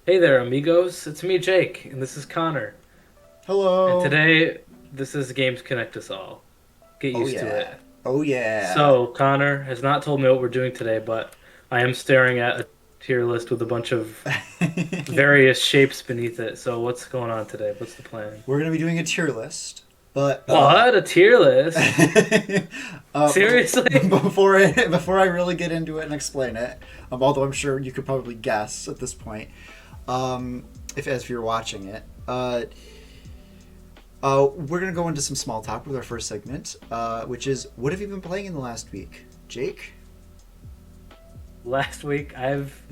Hey there, amigos. It's me, Jake, and this is Connor. And Hello. today, this is Games Connect Us All. Get Oh used to yeah. it. Oh yeah. So, Connor has not told me what we're doing today, but I am staring at a tier list with a bunch of various shapes beneath it. So, what's going on today? What's the plan? We're gonna be doing a tier list, but What? A tier list? Seriously? before I really get into it and explain it, although I'm sure you could probably guess at this point, if you're watching it, we're gonna go into some small talk with our first segment, which is what have you been playing in the last week, Jake? Last week, I've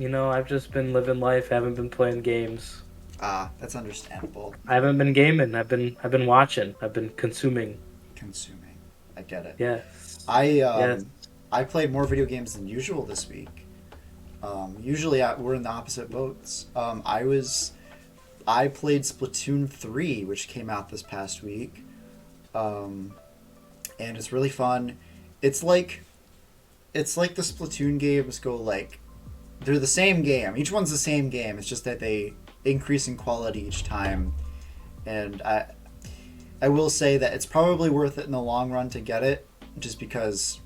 just been living life, haven't been playing games. Ah, that's understandable. I haven't been gaming. I've been watching. I've been consuming. Consuming. I get it. Yes. I Yes. um, I played more video games than usual this week. We're in the opposite boats. I played Splatoon 3, which came out this past week, um, and it's really fun. It's like it's like the Splatoon games go like they're the same game. Each one's the same game. It's just that they increase in quality each time. And I will say that it's probably worth it in the long run to get it, just because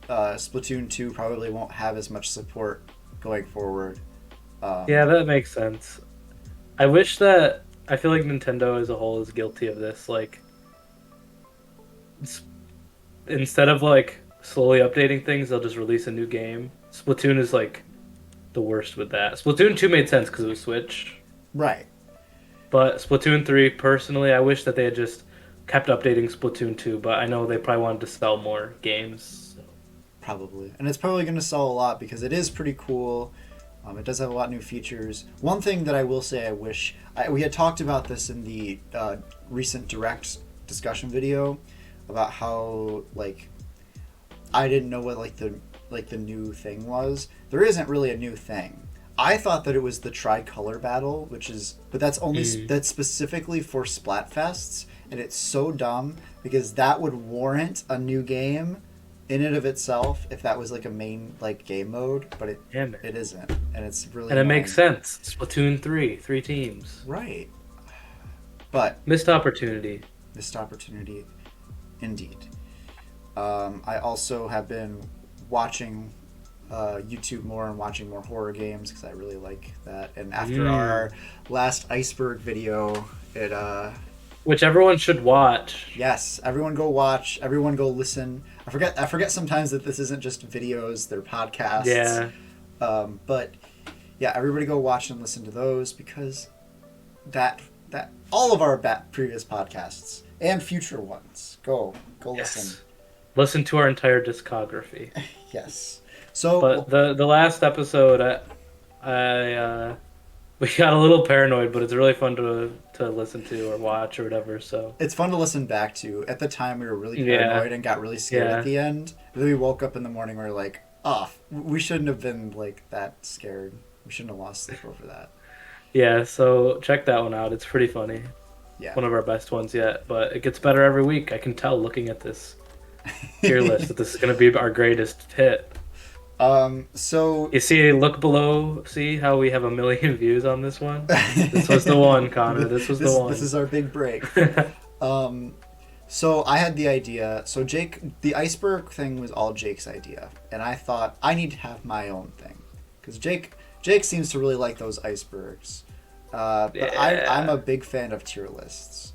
Splatoon 2 probably won't have as much support going forward. Yeah, Um, that makes sense. I wish that I feel like Nintendo as a whole is guilty of this. Like, s- instead of like slowly updating things, they'll just release a new game. Splatoon is like the worst with that. Splatoon 2 made sense because it was Switch, right. but Splatoon 3, personally, I wish that they had just kept updating Splatoon 2, but I know they probably wanted to sell more games. So. Probably. And it's probably going to sell a lot because it is pretty cool. It does have a lot of new features. One thing that I will say I wish we had talked about this in the recent direct discussion video about how like I didn't know what the new thing was. There isn't really a new thing. I thought that it was the tricolor battle, but Mm. that's specifically for Splatfests, and it's so dumb because that would warrant a new game in and of itself if that was like a main like game mode, but Yeah, man. it isn't, and it's really And it makes annoying. sense. Splatoon 3, three teams. Right, but Missed opportunity. missed opportunity indeed. I also have been watching YouTube more and watching more horror games because I really like that. And after our Mm. last iceberg video, it Which everyone should watch. yes, everyone go watch, everyone go listen. I forget sometimes that this isn't just videos; they're podcasts. Yeah. But yeah, everybody go watch and listen to those because that all of our previous podcasts and future ones go listen. Yes. Listen to our entire discography. Yes. So But the last episode, we got a little paranoid, but it's really fun to listen to or watch or whatever. So it's fun to listen back to. At the time, we were really yeah, paranoid and got really scared at yeah, the end. But then we woke up in the morning, we were like, oh, we shouldn't have been like that scared. We shouldn't have lost sleep over that. yeah. So check that one out. It's pretty funny. Yeah. One of our best ones yet, but it gets better every week. I can tell looking at this tier list that this is going to be our greatest hit. So You see, look below. See how we have a million views on this one? This was the one, Connor. This was the this one. is our big break. Um, so I had the idea. So Jake, the iceberg thing was all Jake's idea, and I thought I need to have my own thing because Jake seems to really like those icebergs, but I'm Yeah. a big fan of tier lists.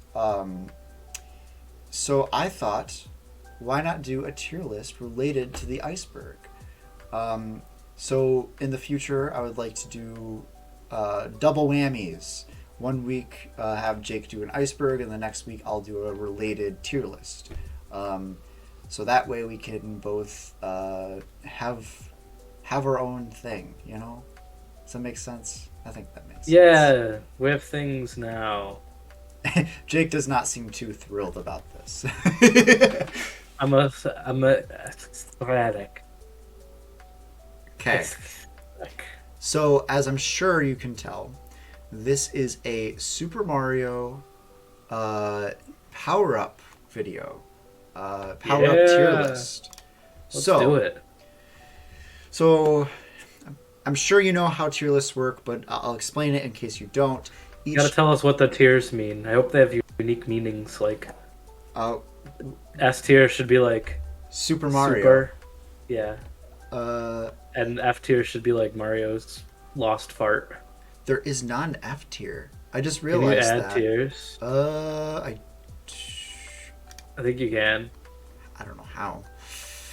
So I thought, why not do a tier list related to the iceberg? Um, so in the future, I would like to do double whammies. One week, have Jake do an iceberg, and the next week I'll do a related tier list. Um, so that way we can both have our own thing. You know, does that make sense? I think that makes sense. Yeah, we have things now. Jake does not seem too thrilled about this. I'm a aesthetic. Okay. Aesthetic. So, as I'm sure you can tell, this is a Super Mario uh, power up video, power up tier Yeah, list. let's do So, it. so I'm sure you know how tier lists work, but I'll explain it in case you don't. You gotta Each tell us what the tiers mean. I hope they have unique meanings. Like uh, S tier should be like Super Mario. super, yeah, Uh, and F tier should be like Mario's lost fart. there is not an F tier. I just Can you realized add that. tiers? I I think you can. I don't know how.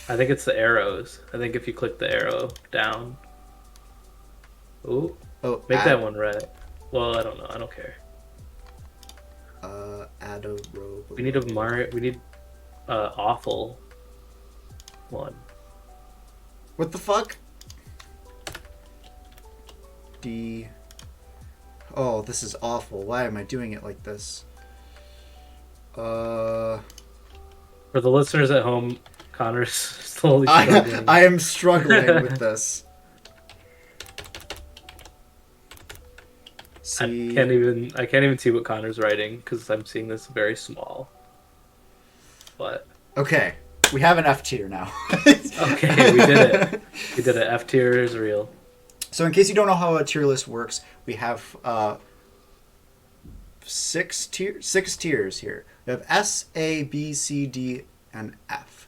I think it's the arrows. I think if you click the arrow down, ooh, Oh, make that one red. Well, I don't know. I don't care. add a row We need a below. Mario. We need awful one. What the fuck? D. Oh, this is awful. Why am I doing it like this? Uh, For the listeners at home, Connor's slowly I struggling. I am struggling with this. I See. can't even. I can't even see what Connor's writing because I'm seeing this very small. But Okay, we have an F tier now. okay, we did it. We did it. F tier is real. So, in case you don't know how a tier list works, we have six tiers here. We have S, A, B, C, D, and F.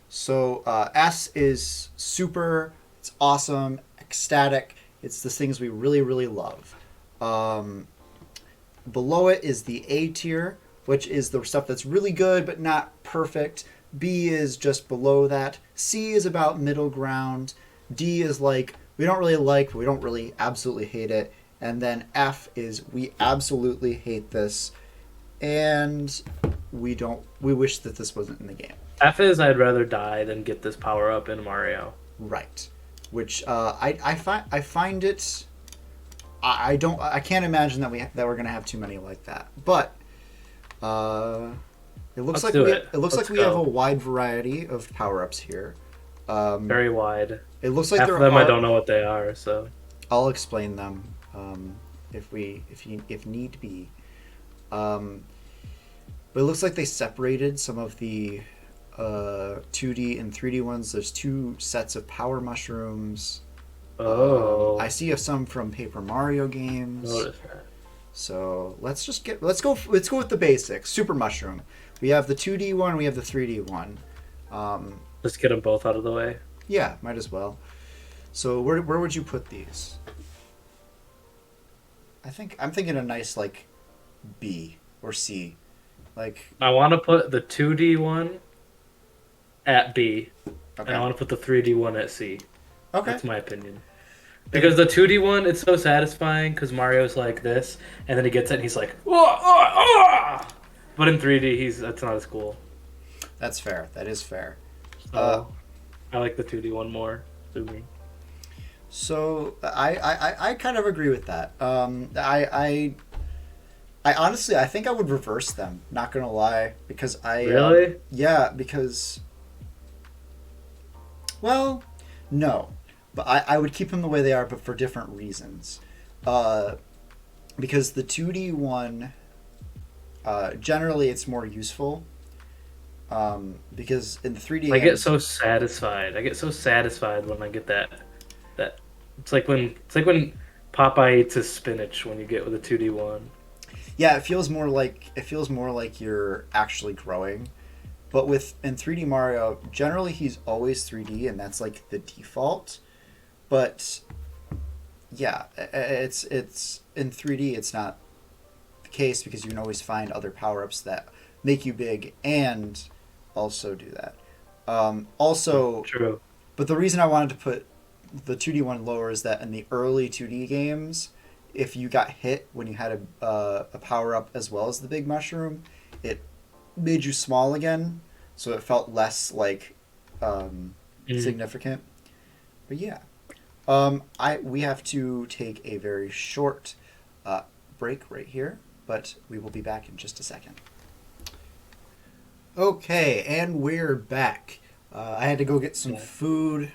So S is super. It's awesome, ecstatic. It's the things we really, really love. Um, Below it is the A tier, which is the stuff that's really good but not perfect. B is just below that. C is about middle ground. D is like we don't really like, but we don't really absolutely hate it. And then F is we absolutely hate this, and we wish that this wasn't in the game. F is I'd rather die than get this power up in Mario. Right. Which I find it. I can't imagine that we're gonna have too many like that. But it looks Let's like do we it. it looks like Let's we have a go. wide variety of power ups here. Very wide. It looks like Half of there them I are. don't know what they are. So I'll explain them if need be. But it looks like they separated some of the 2D and 3D ones. There's two sets of power mushrooms. oh, I see some from Paper Mario games. notice that. So let's go with the basics. Super mushroom. We have the 2D one. We have the 3D one. Let's get them both out of the way. Yeah, might as well. So where would you put these? I'm thinking a nice like B or C. Like I want to put the 2D one at B, and I okay. want to put the 3D one at C. Okay. That's my opinion. Because the 2D one, it's so satisfying because Mario's like this, and then he gets it and he's like, oh, oh, oh! But in 3D, that's not as cool. That's fair. That is fair. Uh, So I like the 2D one more. To me. so I kind of agree with that. I honestly I think I would reverse them. Not gonna lie, because Really? yeah, because well, no, but I would keep them the way they are, but for different reasons. Uh, because the 2D one, generally it's more useful. Because in the 3D I get games, so satisfied. I get so satisfied when I get that. That it's like when Popeye eats his spinach when you get with a 2D one. yeah, it feels more like you're actually growing. But with in 3D Mario, generally he's always 3D, and that's like the default. But yeah, it's in 3D. It's not the case because you can always find other power ups that make you big and also do that. Also, True. but the reason I wanted to put the 2D one lower is that in the early 2D games, if you got hit when you had a power up as well as the big mushroom, it made you small again, so it felt less like Mm. significant. But yeah, we have to take a very short break right here, but we will be back in just a second. Okay, and we're back. I had to go get some Yeah. food,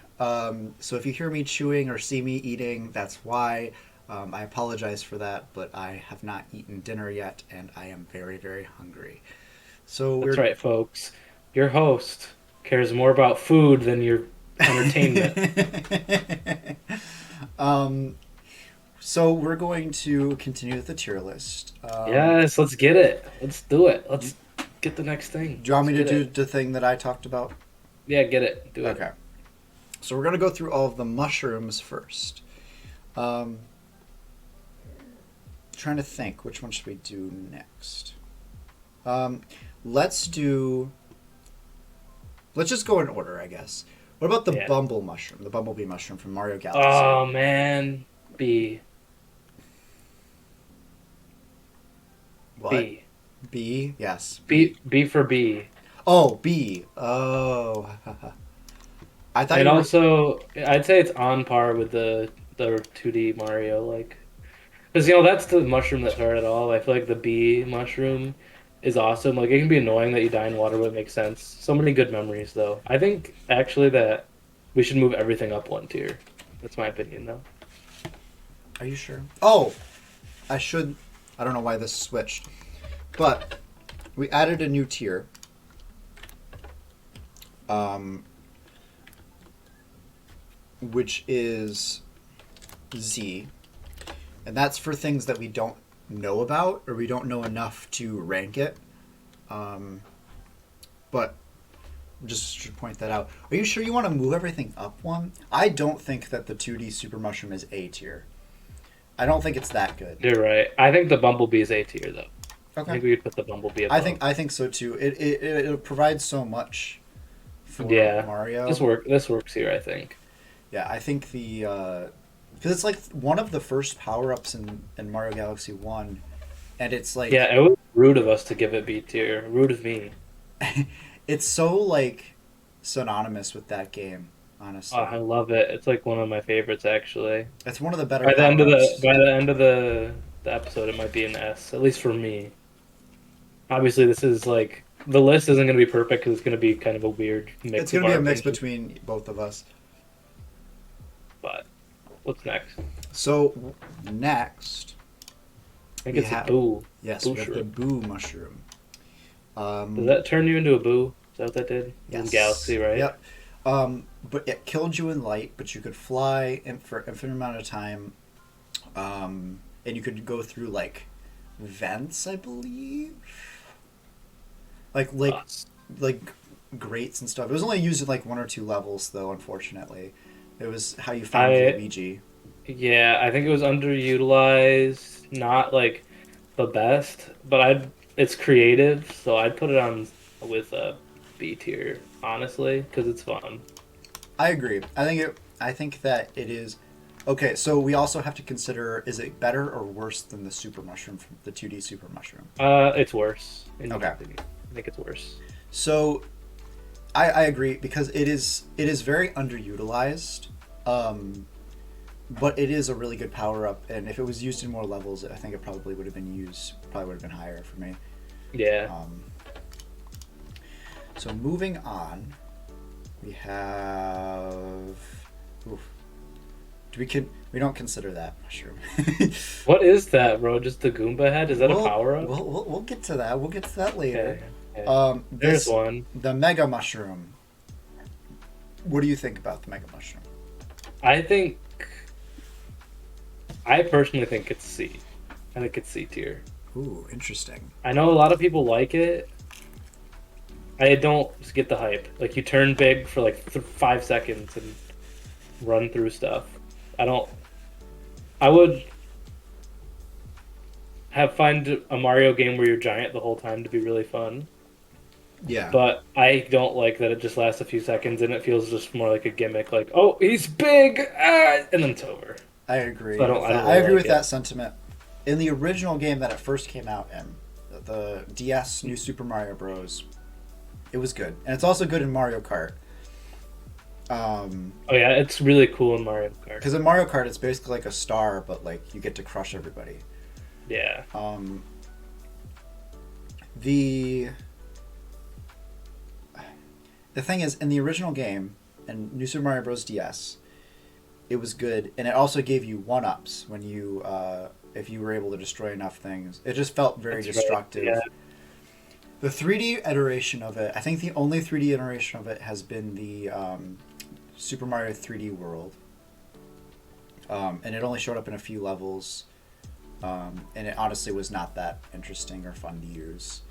so if you hear me chewing or see me eating, that's why. I apologize for that, but I have not eaten dinner yet, and I am very, very hungry. So That's we're right, folks. Your host cares more about food than your entertainment. um, so we're going to continue with the tier list. Yes, let's get it. Let's do it. Do, Let's get the next thing. do you want Let's me to get do it. the thing that I talked about? Yeah, get it. Do it. Okay. So we're going to go through all of the mushrooms first. Um, trying to think, which one should we do next? Um, let's do. Let's just go in order, I guess. What about the Yeah. bumble mushroom, the bumblebee mushroom from Mario Galaxy? Oh man, B, What? B, B? Yes, B, B. B for B. Oh, B. Oh. I thought And you were. also, I'd say it's on par with the 2D Mario, like, because that's the mushroom that started it all. I feel like the bee mushroom is awesome. Like, it can be annoying that you die in water, but it makes sense. So many good memories, though. I think actually that we should move everything up one tier. That's my opinion, though. Are you sure? Oh, I should. I don't know why this switched, but we added a new tier. Um, which is Z, and that's for things that we don't know about or we don't know enough to rank it. Um, but just should point that out. Are you sure you want to move everything up one? I don't think that the 2D Super Mushroom is A tier. I don't think it's that good. You're right. I think the Bumblebee is A tier, though. I Okay. think we could put the Bumblebee I above. think I think so too. It provides so much for Yeah, Mario. This works here, I think. Yeah, I think the because it's like one of the first power ups in Mario Galaxy One, and it's like Yeah, it was rude of us to give it B tier. Rude of me. it's so like synonymous with that game. Oh, Honestly, I love it. It's like one of my favorites, actually. it's one of the better power ups. By the end of the episode, it might be an S, at least for me. Obviously, this is like the list isn't going to be perfect because it's going to be kind of a weird It's mix of gonna be our a mix opinions. between both of us. But what's next? So next I think we it's a have boo. yes, Boo we have the shroom. Boo Mushroom. Does that turn you into a boo? Is that what that did? In Yes. Galaxy, right? Yep. But it killed you in light, but you could fly for infinite amount of time. And you could go through like vents, I believe. Like like Us. like grates and stuff. It was only used in like one or two levels though, unfortunately. It was how you found I Luigi. Yeah, I think it was underutilized, not like the best, but it's creative, so I'd put it on with a B tier, honestly, because it's fun. I agree. I think that it is okay, so we also have to consider is it better or worse than the Super Mushroom from the 2D Super Mushroom? It's worse, in my Okay. opinion. I think it's worse. So I agree because it is very underutilized, but it is a really good power up, and if it was used in more levels, I think it probably would have been used. Probably would have been higher for me. Yeah. Um, so moving on, we have. Oof, we don't consider that mushroom. What is that, bro? Just the Goomba head? Is that a power up? We'll get to that. We'll get to that later. Okay. Okay. There's This one. the mega mushroom. What do you think about the mega mushroom? I think. I personally think it's C. I think it's C tier. Ooh, interesting. I know a lot of people like it. I don't get the hype. Like you turn big for like 5 seconds and run through stuff. I don't. I would find a Mario game where you're giant the whole time to be really fun. Yeah, But I don't like that it just lasts a few seconds and it feels just more like a gimmick. Like, oh, he's big, and then it's over. I agree So with I that. don't I really agree like with it. that sentiment. In the original game that it first came out in, the DS New Super Mario Bros. It was good, and it's also good in Mario Kart. Oh yeah, it's really cool in Mario Kart. Because in Mario Kart, it's basically like a star, but like you get to crush everybody. Yeah. The the thing is, in the original game, in New Super Mario Bros. DS, it was good, and it also gave you one ups when you if you were able to destroy enough things. It just felt very That's right. destructive. Yeah. The 3D iteration of it, I think the only 3D iteration of it has been the Super Mario 3D World. and it only showed up in a few levels, and it honestly was not that interesting or fun to use.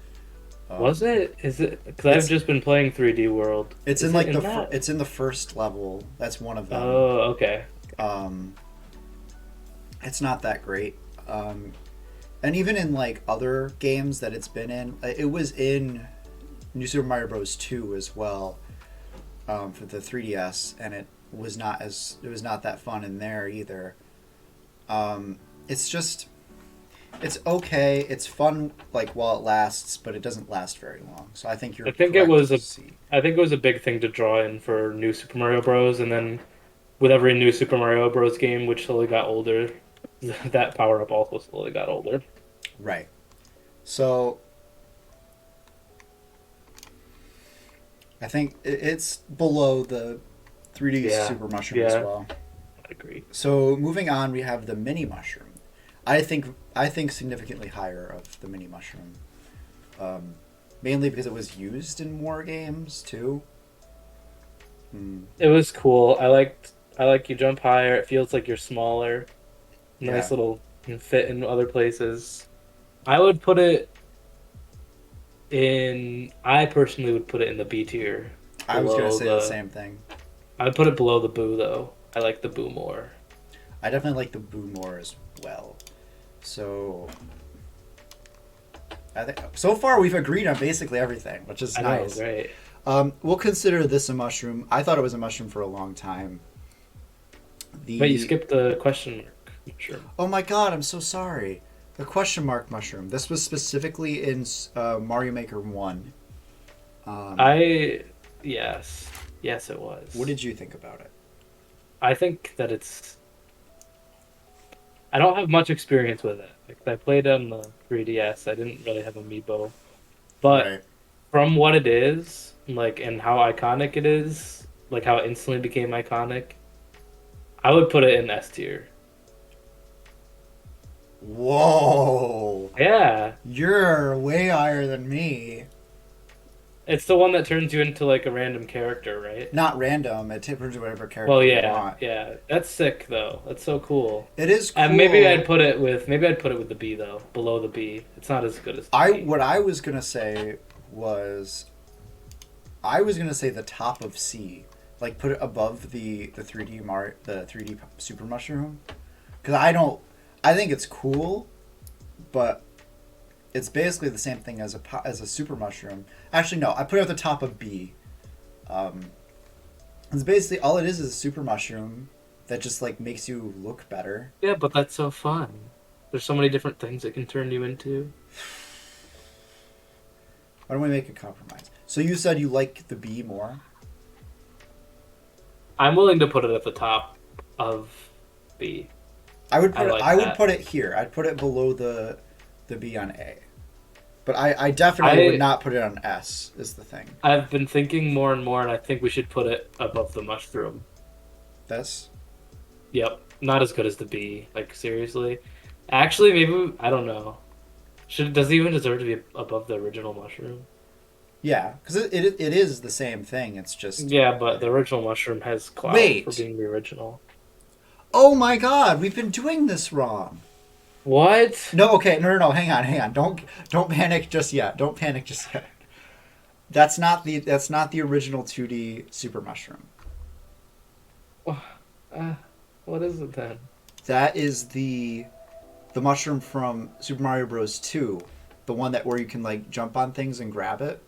Was Um, it? Is it? Because I've it's just been playing 3D World. it's in Is it like in that? it's in the first level. That's one of them. Oh, okay. Um, it's not that great. Um, and even in like other games that it's been in, it was in New Super Mario Bros. 2 as well, for the 3DS, and it was not that fun in there either. It's just it's okay. It's fun like while it lasts, but it doesn't last very long. So I think I you're think it correct was with a, C. I think it was a big thing to draw in for New Super Mario Bros. And then with every new Super Mario Bros. Game, which slowly got older, that power up also slowly got older. Right. So I think it's below the 3D Yeah, Super Mushroom as yeah, well. I agree. So moving on, we have the Mini Mushroom. I think significantly higher of the Mini Mushroom, um, mainly because it was used in more games too. Mm, It was cool. I like you jump higher. It feels like you're smaller. Nice yeah, little you can fit in other places. I would put it I personally would put it in the B tier I was gonna below say the the same thing. I would put it below the Boo though. I like the Boo more. I definitely like the Boo more as well. So I think so far we've agreed on basically everything, which is I know, nice. right? We'll consider this a mushroom. I thought it was a mushroom for a long time. But you The skipped the question mark mushroom. Oh my god, I'm so sorry. The question mark mushroom. This was specifically in Mario Maker 1. Um, I yes. Yes it what was. did you think about it? I think that I don't have much experience with it. Like I played on the 3DS. I didn't really have Amiibo. But Right. from what it is, like and how iconic it is, like how it instantly became iconic, I would put it in S tier. Whoa. Yeah. You're way higher than me. It's the one that turns you into like a random character, right? Not random. It turns whatever character Well, you yeah, want. yeah. That's sick though. That's so cool. It is And cool. maybe I'd put it with the B though, below the B. It's not as good as the I B. what I was gonna say was I was gonna say the top of C, like put it above the 3D Super Mushroom, because I think it's cool, but it's basically the same thing as as a Super Mushroom. Actually, no, I put it at the top of B. Um, it's basically all it is a Super Mushroom that just like makes you look better. Yeah, but that's so fun. There's so many different things it can turn you into. Why don't we make a compromise? So you said you like the B more. I'm willing to put it at the top of B. I like I would that. put it here. I'd put it below the B on A. But I definitely would I not put it on S. Is the thing. I've been thinking more and more, and I think we should put it above the mushroom. This. Yep, not as good as the bee. Like seriously, actually, I don't know. Does it even deserve to be above the original mushroom? Yeah, because it is the same thing. It's just Yeah, but the original mushroom has clout for wait. being the original. Oh my God, we've been doing this wrong. What? No, okay, no. Hang on. Don't panic just yet. Don't panic just yet. That's not the original 2D Super Mushroom. Uh, what is it then? That is the mushroom from Super Mario Bros. 2, the one that where you can like jump on things and grab it.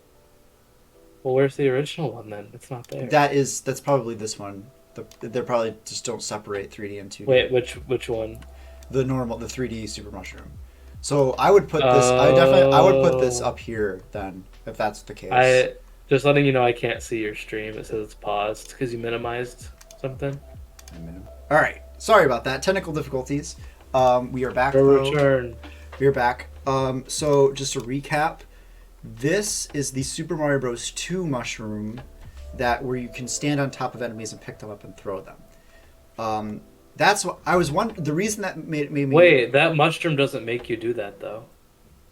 Well, where's the original one then? It's not there. That's probably this one. They probably just don't separate 3D and 2D. Wait, which one? The 3D Super Mushroom. So I would put this. I would put this Oh, up here then, if that's the case. I just letting you know I can't see your stream. It says it's paused because you minimized something. All right. Sorry about that. Technical difficulties. We are back Your though. return. We are back. So just to recap, this is the Super Mario Bros. 2 mushroom that where you can stand on top of enemies and pick them up and throw them. That's what I was one. The reason that made me. Wait, that mushroom doesn't make you do that though.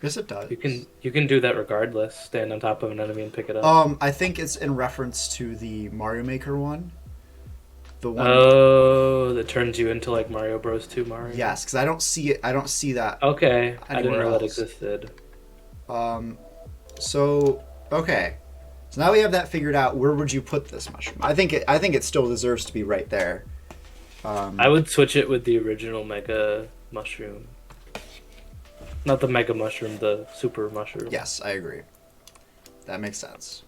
Yes, it does. You can do that regardless. Stand on top of an enemy and pick it up. I think it's in reference to the Mario Maker one. The one, Oh, that turns you into like Mario Bros. 2 Mario. yes, because I don't see it. I don't see that Okay, I didn't anywhere know that else. existed. Um, so okay, so now we have that figured out. Where would you put this mushroom? I think it still deserves to be right there. I Um, would switch it with the original Mega Mushroom. Not the Mega Mushroom, the Super Mushroom. yes, I agree. That makes sense.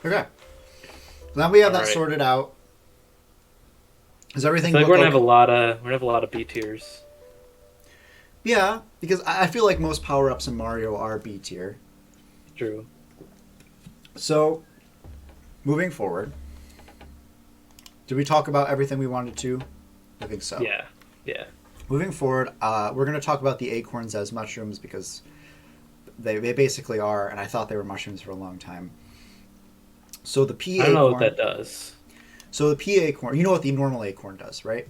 Okay, so now we have All that right. sorted out. Does I everything feel like look okay? we're gonna have a lot of B tiers. Yeah, because I feel like most power ups in Mario are B tier. True. So moving forward, did we talk about everything we wanted to? I think so. Yeah. Yeah. Moving forward, we're going to talk about the acorns as mushrooms because they basically are, and I thought they were mushrooms for a long time. So the pea I don't know what that acorn. does. So the pea acorn. You know what the normal acorn does, right?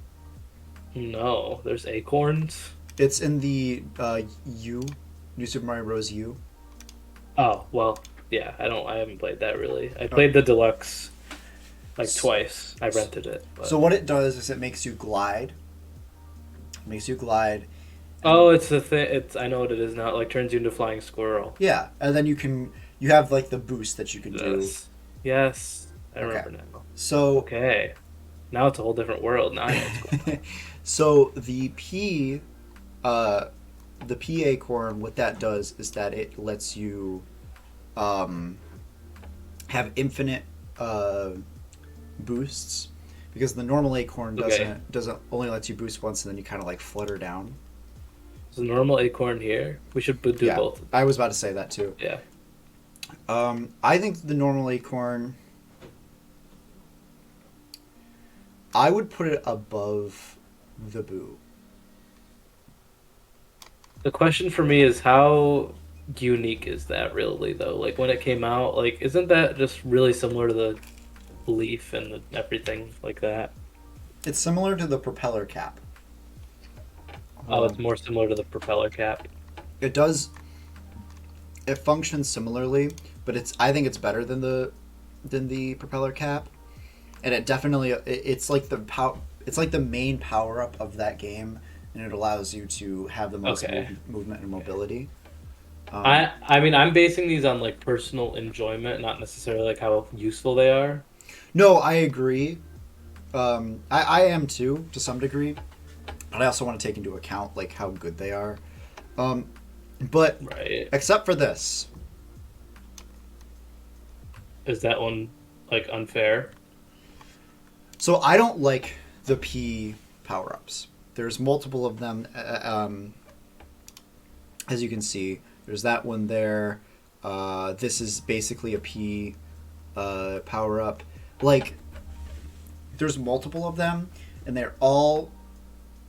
No, there's acorns. It's in the New Super Mario Bros. U. Oh, well, yeah, I haven't played that really. I Oh. played the deluxe like S- twice. I rented it, So but what it does is it makes you glide. It makes you glide, and oh, it's the thing. It's I know what it is now. It like turns you into a flying squirrel. yeah, and then you have like the boost that you can do. Yes. Yes. I Okay. remember now. So Okay. Now it's a whole different world. Now I know what's going on. so uh, the pea acorn, what that does is that it lets you um, have infinite boosts because the normal acorn Okay. doesn't only lets you boost once and then you kind of like flutter down. There's a normal acorn here. We should do Yeah, both. I was about to say that too. Yeah. I think the normal acorn, I would put it above the boo. The question for me is how unique is that really though? Like when it came out, like isn't that just really similar to the leaf and everything like that? It's similar to the propeller cap. Oh, it's Um, more similar to the propeller cap. it does it functions similarly, but I think it's better than the propeller cap, and it definitely it's like it's like the main power up of that game, and it allows you to have the most Okay. movement and mobility. I mean I'm basing these on like personal enjoyment, not necessarily like how useful they are. No, I agree. I am too to some degree, but I also want to take into account like how good they are. Um, but Right. except for this, Is that one like unfair? so I don't like the P power ups. There's multiple of them. As you can see, there's that one there. This is basically a P power up. Like, there's multiple of them, and they're all.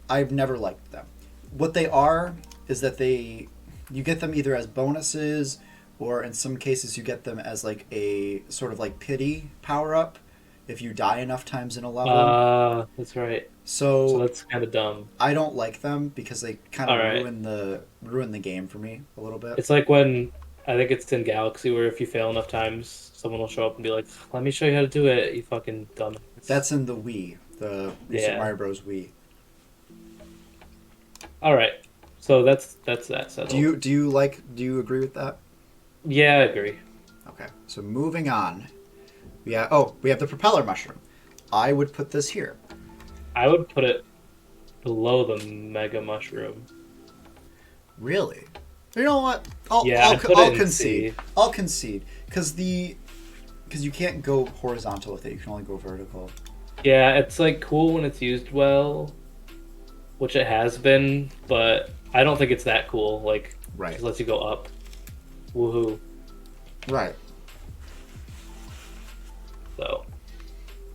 I've never liked them. What they are is that you get them either as bonuses, or in some cases you get them as like a sort of like pity power up if you die enough times in a level. That's right. So So that's kind of dumb. I don't like them because they kind All of right. ruin the game for me a little bit. It's like when I think it's in Galaxy where if you fail enough times, someone will show up and be like, "Let me show you how to do it, you fucking dumbass." That's in the Wii, the New Super Yeah. Mario Bros. Wii. All right. So that's that settled. Do you agree with that? Yeah, I agree. Okay, so moving on, we have the propeller mushroom. I would put this here. I would put it below the Mega Mushroom. Really? You know what? Yeah, I'd put I'll it in concede. C. I'll concede because you can't go horizontal with it. You can only go vertical. Yeah, it's like cool when it's used well, which it has been, but I don't think it's that cool. Like, Right. just lets you go up. Woohoo! Right. So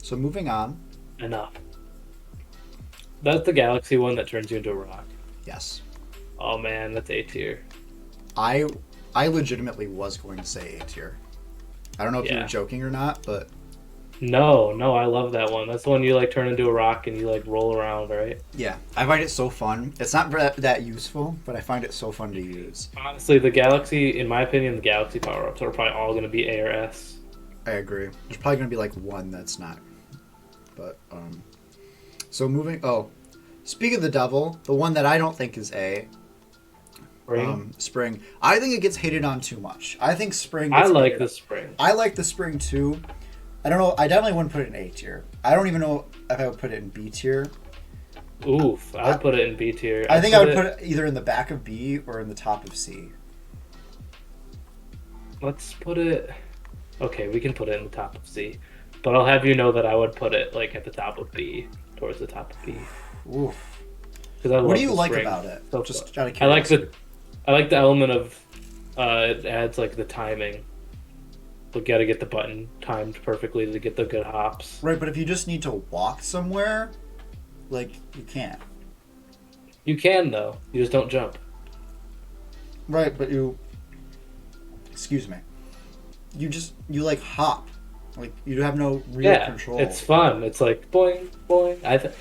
So moving on. enough. That's the Galaxy one that turns you into a rock. Yes. Oh man, that's A tier. I I legitimately was going to say A tier. I don't know if you were Yeah. joking or not, but No, I love that one. That's the one you like turn into a rock and you like roll around, right? yeah, I find it so fun. It's not that useful, but I find it so fun to use. Honestly, the Galaxy, in my opinion, the Galaxy power ups are probably all going to be A or S. I agree. There's probably going to be like one that's not. But so moving. Oh, speak of the devil, the one that I don't think is A. Spring. Spring. I think it gets hated on too much. I think spring I gets like hated the on. spring. I like the spring too. I don't know. I definitely wouldn't put it in A tier. I don't even know if I would put it in B tier. Oof, I would put it in B tier. I think I would put it either in the back of B or in the top of C. Let's put it. Okay, we can put it in the top of C, but I'll have you know that I would put it like at the top of B, towards the top of B. Oof. Because I love What do you the like spring. about it? So Just fun. out of I like curiosity. the element of it adds like the timing. We got to get the button timed perfectly to get the good hops. Right, but if you just need to walk somewhere, like you can't. You can though. You just don't jump. Right, but you. Excuse me. You like hop, like you have no real control. It's fun. It's like boing boing.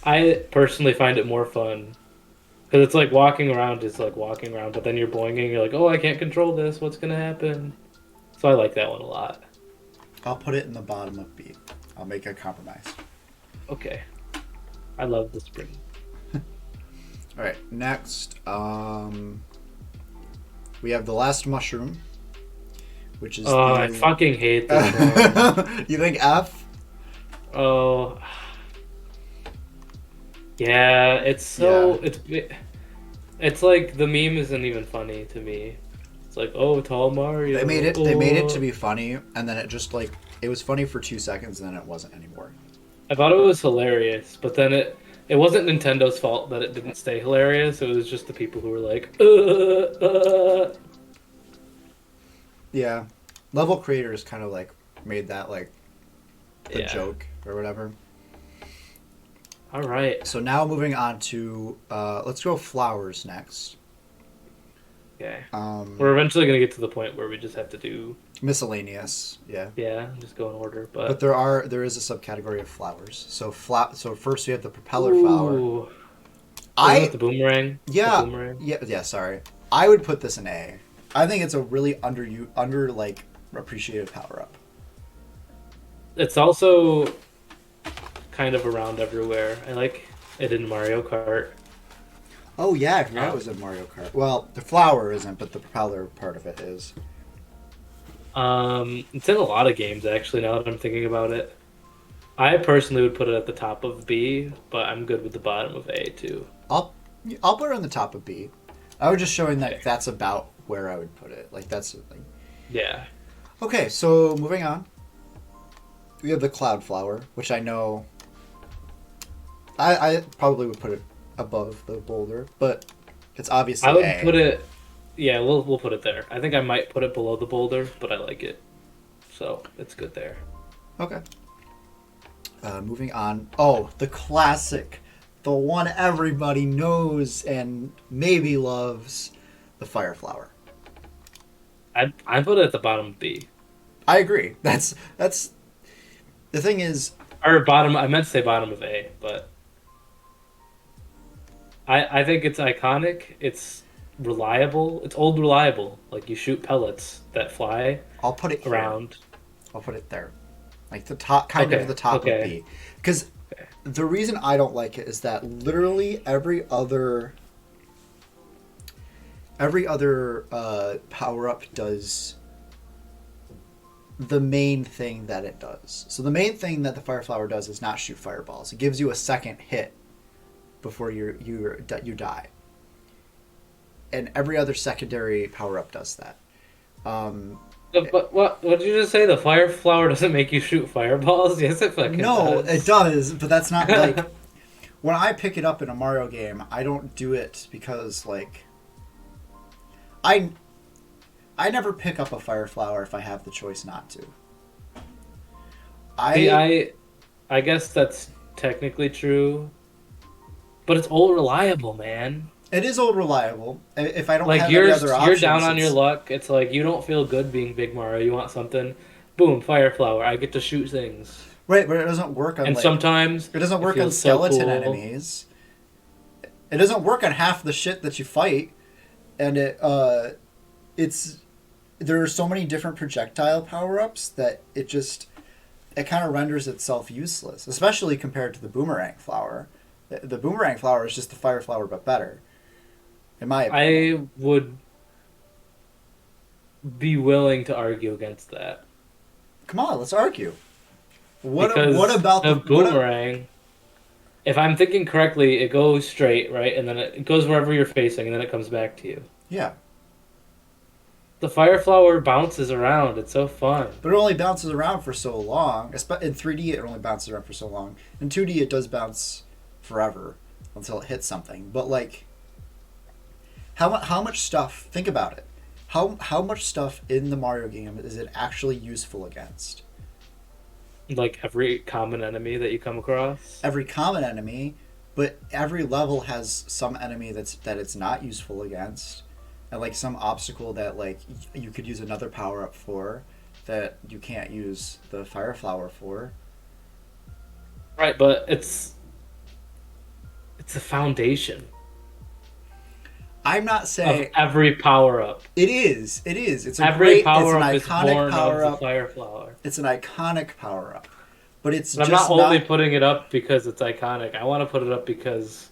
I personally find it more fun because it's like walking around. It's like walking around, but then you're boinging. You're like, oh, I can't control this. What's gonna happen? So I like that one a lot. I'll put it in the bottom of B. I'll make a compromise. Okay, I love the spring. All right, next, we have the last mushroom, which is. Oh, I fucking hate this one. You think F? Oh, yeah. It's so it's like the meme isn't even funny to me. It's like, oh, tall Mario. They made it. They made it Oh. to be funny, and then it just like it was funny for 2 seconds, and then it wasn't anymore. I thought it was hilarious, but then it wasn't Nintendo's fault that it didn't stay hilarious. It was just the people who were like, Yeah, level creators kind of like made that like the Yeah. joke or whatever. All right. So now moving on to let's go flowers next. Okay. We're eventually gonna get to the point where we just have to do Miscellaneous, yeah. just go in order. But there is a subcategory of flowers. So so first we have the propeller flower. Ooh. I The boomerang. yeah The boomerang. yeah. Sorry, I would put this in A. I think it's a really under like appreciated power up. It's also kind of around everywhere. I like it in Mario Kart. Oh yeah, I forgot it was in Mario Kart. Well, the flower isn't, but the propeller part of it is. It's in a lot of games actually. Now that I'm thinking about it, I personally would put it at the top of B, but I'm good with the bottom of A too. I'll put it on the top of B. I was just showing that that's about where I would put it. Like that's like. Yeah. Okay, so moving on. We have the cloud flower, which I know. I probably would put it above the boulder, but it's obviously I would A. put it. Yeah, we'll put it there. I think I might put it below the boulder, but I like it, so it's good there. Okay. Moving on. Oh, the classic, the one everybody knows and maybe loves, the fire flower. I put it at the bottom of B. I agree. That's the thing is. Or bottom. I meant to say bottom of A, but I think it's iconic. It's reliable. It's old reliable. Like you shoot pellets that fly I'll put it here. around. I'll put it there, like the top, kind of the top of B, because the reason I don't like it is that literally every other power up does the main thing that it does. So the main thing that the fire flower does is not shoot fireballs. It gives you a second hit before you die. And every other secondary power up does that. But what did you just say? The fire flower doesn't make you shoot fireballs? Yes, it fucking No, does. it does, but that's not like when I pick it up in a Mario game, I don't do it because like I never pick up a fire flower if I have the choice not to. I guess that's technically true, but it's old reliable, man. It is old reliable. If I don't Like have you're any other options, you're down on your luck. It's like you don't feel good being Big Mario. You want something, boom, fire flower. I get to shoot things. right, but it doesn't work on And like, sometimes it doesn't work on feels so skeleton cool. enemies. It doesn't work on half the shit that you fight, and it's there are so many different projectile power ups that it just it kind of renders itself useless, especially compared to the boomerang flower. The boomerang flower is just the fire flower but better, in my opinion. I would be willing to argue against that Come on, let's argue. What because about the the what? boomerang, if I'm thinking correctly, it goes straight, right? And then it goes wherever you're facing and then it comes back to you. Yeah, The fire flower bounces around. It's so fun. but it only bounces around for so long. In 3D, it only bounces around for so long. In 2D, it does bounce forever until it hits something. But like, how much stuff? Think about it. How much stuff in the Mario game is it actually useful against? Like every common enemy that you come across. Every common enemy, but every level has some enemy that it's not useful against, and like some obstacle that like you could use another power up for, that you can't use the fire flower for. Right, but it's a foundation I'm not of saying every power up. it is. It is. It's a Every great. It's power an up is iconic born of power the up. fire flower. It's an iconic power up, but it's And I'm not just only not. putting it up because it's iconic. I want to put it up because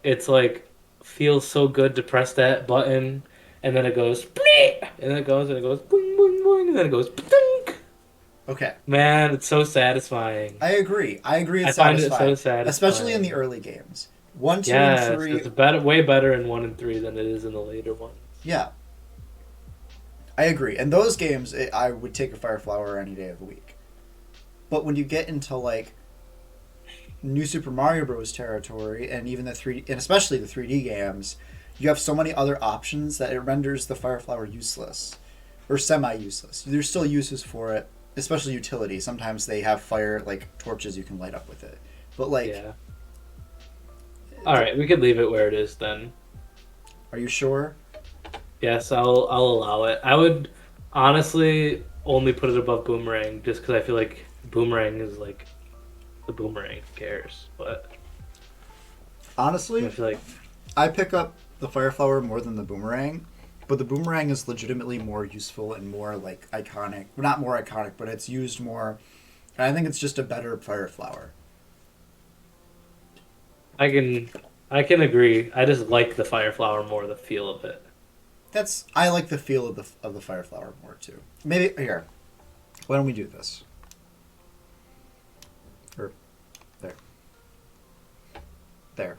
it's like feels so good to press that button and then it goes bleep, and then it goes boing boing boing and then it goes dink. Okay, Man, it's so satisfying. I agree. I agree. I It's find it satisfying, so especially in the satisfying. early games. One, two, and Yes, three. it's better, way better in 1 and 3 than it is in the later ones. Yeah, I agree. In those games, I would take a fire flower any day of the week. But when you get into like New Super Mario Bros. Territory, and even the 3D, and especially the 3D games, you have so many other options that it renders the fire flower useless or semi-useless. There's still uses for it, especially utility. Sometimes they have fire like torches you can light up with it. But like, Yeah. All right, we could leave it where it is then. are you sure? Yes, I'll allow it. I would honestly only put it above Boomerang just because I feel like Boomerang is like the Boomerang. Who cares? But I Honestly, feel like I pick up the fire flower more than the boomerang, but the boomerang is legitimately more useful and more like iconic. Well, not more iconic, but it's used more. And I think it's just a better fire flower. I can I can agree. I just like the Fire Flower more, the feel of it. I like the feel of the fire flower more too. Maybe here. Why don't we do this? Or there. There.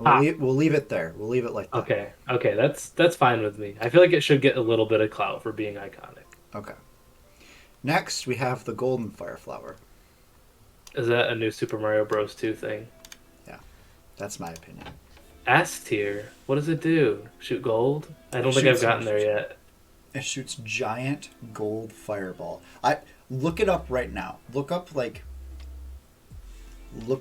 Ah, We'll leave it there. We'll leave it like that. okay, that's fine with me. I feel like it should get a little bit of clout for being iconic. Okay. Next, we have the golden fire flower. Is that a new Super Mario Bros. 2 thing? Yeah, that's my opinion. S tier. What does it do? Shoot gold? I don't think I've Shoots gotten there yet. It shoots giant gold fireball. I look it up right now. Look it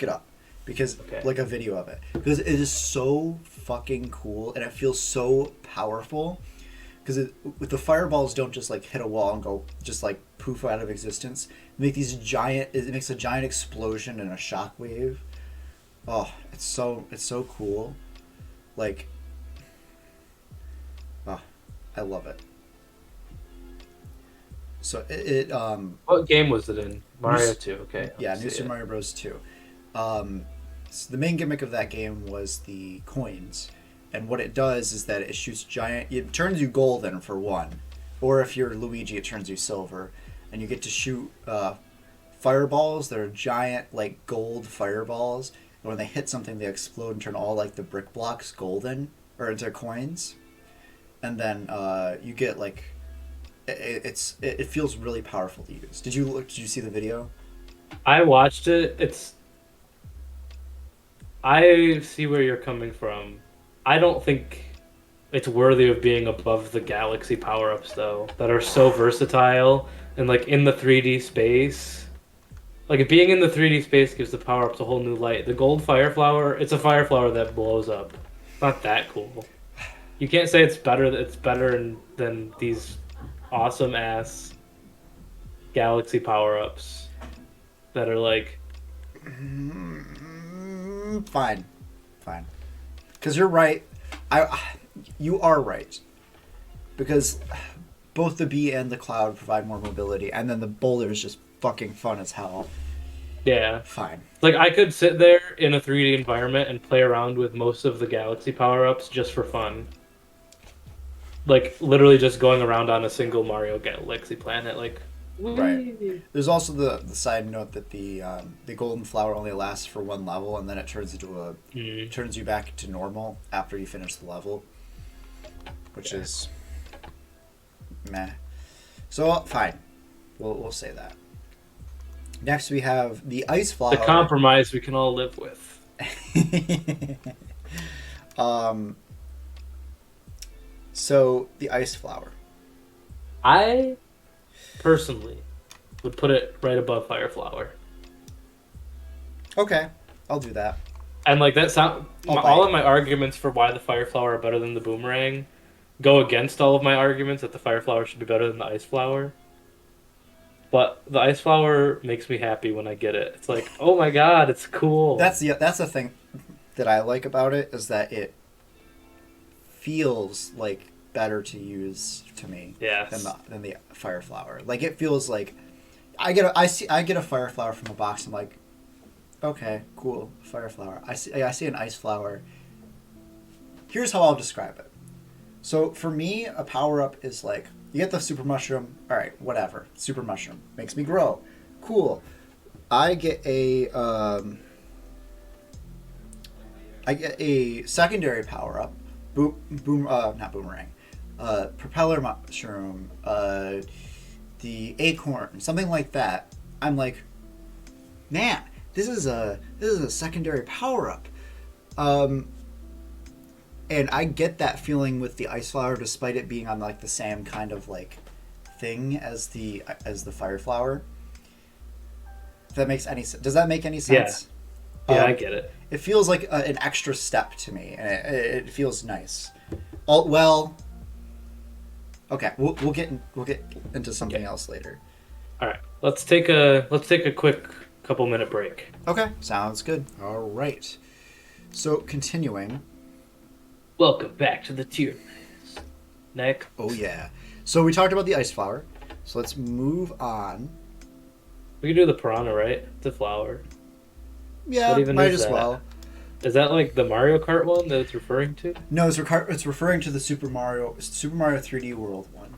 up because Okay. like a video of it because it is so fucking cool and it feels so powerful because with the fireballs don't just like hit a wall and go just like poof out of existence. It makes a giant explosion and a shockwave. Oh, it's so cool. Like, oh, I love it. So What game was it in? Mario New, 2. Okay. yeah, Let's New see Super it. Mario Bros. 2. So the main gimmick of that game was the coins, and what it does is that it shoots giant. It turns you golden for one, or if you're Luigi, it turns you silver, and you get to shoot fireballs that are giant, like gold fireballs. And when they hit something, they explode and turn all like the brick blocks golden or into coins, and then you get like it feels really powerful to use. Did you see the video? I watched it. I see where you're coming from. I don't think it's worthy of being above the Galaxy power-ups though, that are so versatile and like in the 3D space. Like being in the 3D space gives the power-ups a whole new light. The gold fire flower, it's a fire flower that blows up. It's not that cool. You can't say it's better. It's than these awesome ass Galaxy power-ups that are like Fine, fine. Because you're right. You are right. Because both the bee and the cloud provide more mobility, and then the boulders just fucking fun as hell. Yeah. Fine. Like I could sit there in a 3D environment and play around with most of the galaxy power-ups just for fun. Like literally just going around on a single Mario Galaxy planet. Like, Right. whee! There's also the side note that the golden flower only lasts for one level, and then it turns you back to normal after you finish the level, which is meh. So fine, we'll say that. Next we have the ice flower. The compromise we can all live with. um. So the ice flower. I personally would put it right above Fire Flower. Okay, I'll do that. And like that sound, I'll all bite. of my arguments for why the Fire Flower are better than the Boomerang go against all of my arguments that the Fire Flower should be better than the Ice Flower. But the Ice Flower makes me happy when I get it. It's like, oh my god, it's cool. That's the thing that I like about it is that it feels like better to use to me Yes. than the fire flower. Like it feels like I get a fire flower from a box. I'm like, okay, cool, fire flower. I see an ice flower. Here's how I'll describe it. So for me, a power up is like you get the super mushroom. All right, whatever. Super mushroom makes me grow. Cool. I get a secondary power up. Not boomerang. Propeller mushroom. The acorn, something like that. I'm like, man, this is a secondary power up. And I get that feeling with the ice flower, despite it being on like the same kind of like thing as the fire flower. If that makes any sense. Does that make any sense? Yeah, I get it. It feels like an extra step to me, and it feels nice. Well, okay, we'll get into something else later. All right, let's take a quick couple minute break. Okay, sounds good. All right. So continuing. Welcome back to the tier list. Next. Oh yeah. So we talked about the ice flower. So let's move on. We can do the piranha, right? It's a flower. Yeah, What even might is as that? well. Is that like the Mario Kart one that it's referring to? No, it's referring to the Super Mario 3D World one,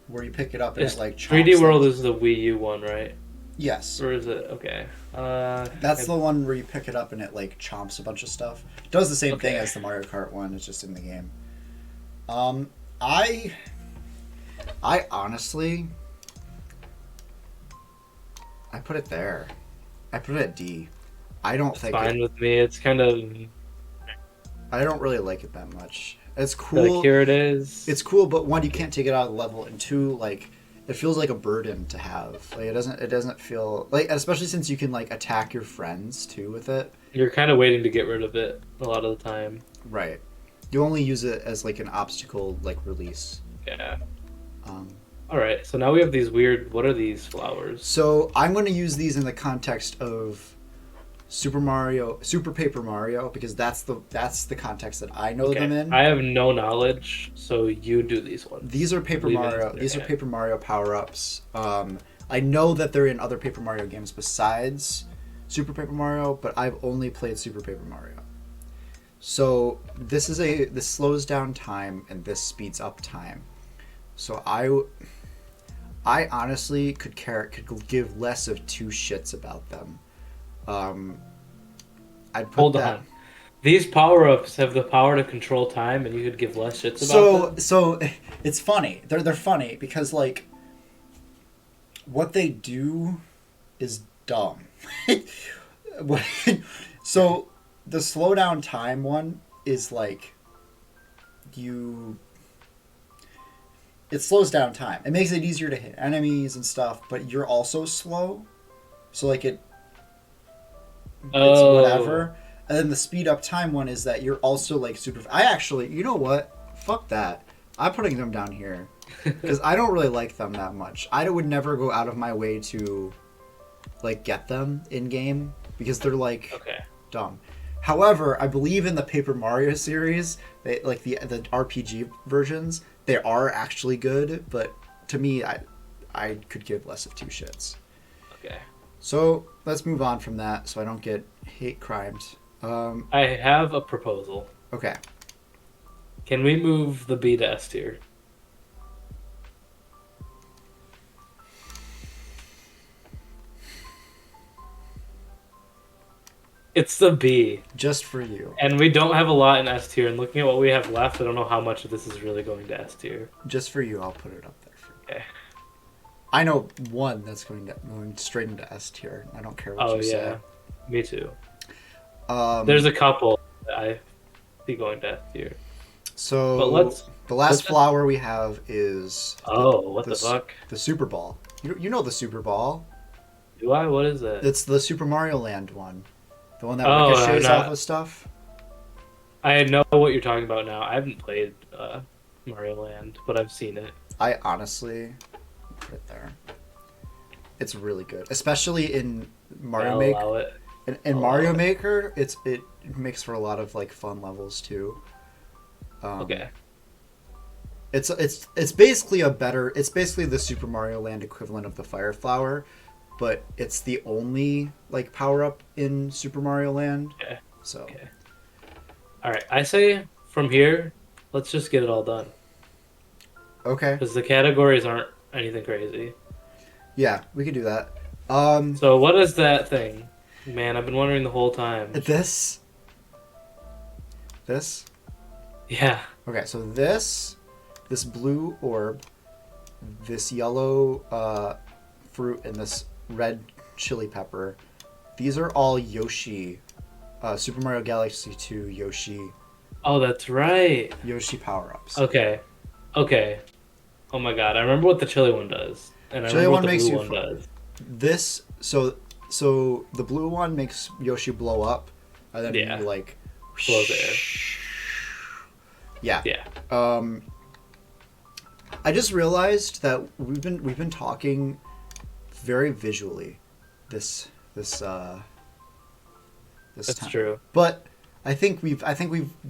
where you pick it up and It's it like chomps 3D World things. is the Wii U one, right? Yes. Or is it okay? That's the one where you pick it up and it like chomps a bunch of stuff. It does the same thing Okay. as the Mario Kart one. It's just in the game. I honestly, I put it there. I put it at D. I don't think fine with me. It's kind of I don't really like it that much. It's cool. like here it is. It's cool, but one, you can't take it out of the level, and two, like it feels like a burden to have. Like it doesn't feel like, especially since you can like attack your friends too with it. You're kind of waiting to get rid of it a lot of the time. Right. You only use it as like an obstacle like release. Yeah. Um, All right. So now we have these weird. What are these flowers? so I'm going to use these in the context of Super Paper Mario, because that's the context that I know them in. I have no knowledge, so you do these ones. These are Paper Leave it Mario. in These are there. Paper Mario power-ups. I know that they're in other Paper Mario games besides Super Paper Mario, but I've only played Super Paper Mario. So this slows down time and this speeds up time. So I honestly could give less of two shits about them. I'd put Hold that. on. These power-ups have the power to control time, and you could give less shits about them? So it's funny. They're funny because like what they do is dumb. So the slow down time one is like it slows down time. It makes it easier to hit enemies and stuff, but you're also slow. So like it's whatever. And then the speed up time one is that you're also like super. I actually, you know what? Fuck that. I'm putting them down here because I don't really like them that much. I would never go out of my way to like get them in game because they're like Okay. dumb. However, I believe in the Paper Mario series, they like the RPG versions, they are actually good. But to me, I could give less of two shits. Okay. So let's move on from that so I don't get hate crimes. I have a proposal. Okay. Can we move the B to S tier? It's the B. Just for you. And we don't have a lot in S tier. And looking at what we have left, I don't know how much of this is really going to S tier. Just for you, I'll put it up there for you. Okay. I know one that's going straight into S tier. I don't care what Oh you yeah, say. me too. Um, There's a couple that I see going to S tier. But so let's the last let's. flower we have is Oh, what the the fuck? the Super Ball. You know the Super Ball. Do I? What is that? It's the Super Mario Land one, the one that Oh, ricochets off not. of stuff. I know what you're talking about now. I haven't played Mario Land, but I've seen it. I honestly put it there. It's really good, especially in Mario I'll Maker. allow it. In I'll Mario allow it. Maker, it makes for a lot of like fun levels too. Okay. It's basically it's basically the Super Mario Land equivalent of the Fire Flower, but it's the only like power up in Super Mario Land. Okay. So Okay. All right. I say from here, let's just get it all done okay, because the categories aren't anything crazy. yeah, we could do that. So what is that thing? Man, I've been wondering the whole time. This. Yeah. Okay, so this blue orb, this yellow fruit, and this red chili pepper, these are all Yoshi, Super Mario Galaxy 2 Oh, that's right. Yoshi power ups. Okay. Okay. Oh my God, I remember what the chili one does, and I Chili remember what one the makes blue you one does. This so the blue one makes Yoshi blow up, and then Yeah. you like Blows air. Yeah. Yeah. I just realized that we've been talking very visually this That's time. true. But I think we've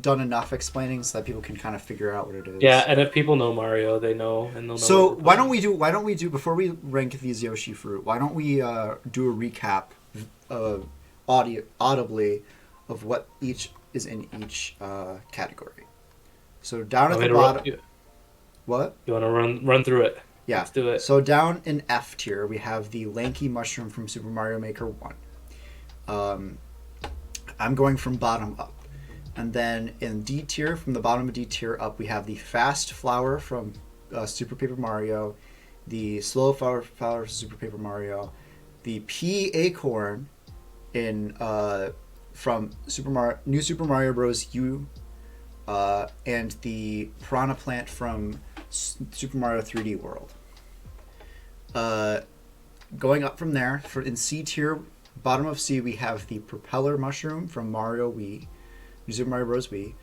done enough explaining so that people can kind of figure out what it is. Yeah, and if people know Mario, they know, and they'll know. So what we're playing. why don't we do before we rank these Yoshi fruit? Why don't we do a recap, audibly, of what each is in each category. So down at Want the me to bottom, you what? want to run through it? Yeah. Let's do it. So down in F tier, we have the lanky mushroom from Super Mario Maker 1. I'm going from bottom up. And then in D tier, from the bottom of D tier up, we have the fast flower from Super Paper Mario, the slow flower from Super Paper Mario, the pea acorn in from New Super Mario Bros. U, and the piranha plant from Super Mario 3D World. Going up from there, in C tier, bottom of C, we have the propeller mushroom from Mario Wii, New Super Mario Bros. Wii.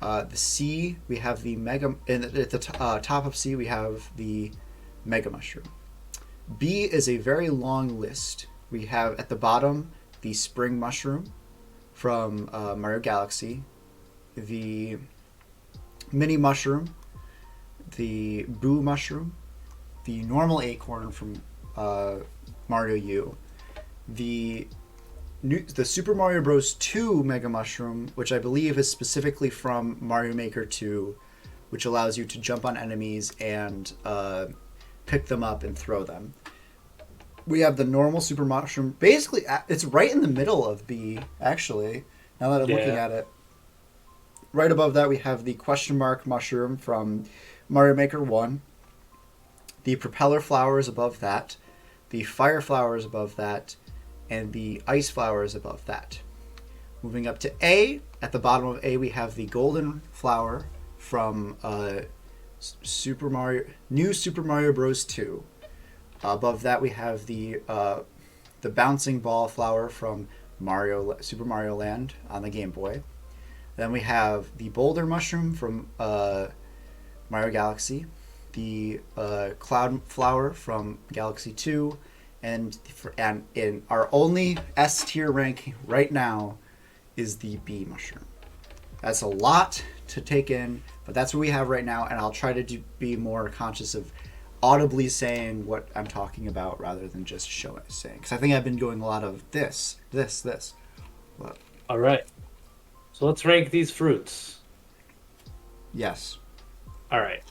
The C, we have the mega, and at the top of C, we have the mega mushroom. B is a very long list. We have at the bottom the spring mushroom from Mario Galaxy, the mini mushroom, the boo mushroom, the normal acorn from Mario U, the Super Mario Bros. 2 Mega Mushroom, which I believe is specifically from Mario Maker 2, which allows you to jump on enemies and pick them up and throw them. We have the normal Super Mushroom. Basically, it's right in the middle of B, actually, now that I'm looking at it. Right above that, we have the question mark mushroom from Mario Maker 1. The propeller flowers above that. The fire flowers above that. And the ice flowers above that. Moving up to A, at the bottom of A, we have the golden flower from New Super Mario Bros. 2. Above that, we have the bouncing ball flower from Super Mario Land on the Game Boy. Then we have the boulder mushroom from Mario Galaxy, the cloud flower from Galaxy 2, and in our only S tier ranking right now is the bee mushroom. That's a lot to take in, but that's what we have right now, and I'll try to be more conscious of audibly saying what I'm talking about rather than just saying. Because I think I've been going a lot of this. But All right. So let's rank these fruits. yes, All right.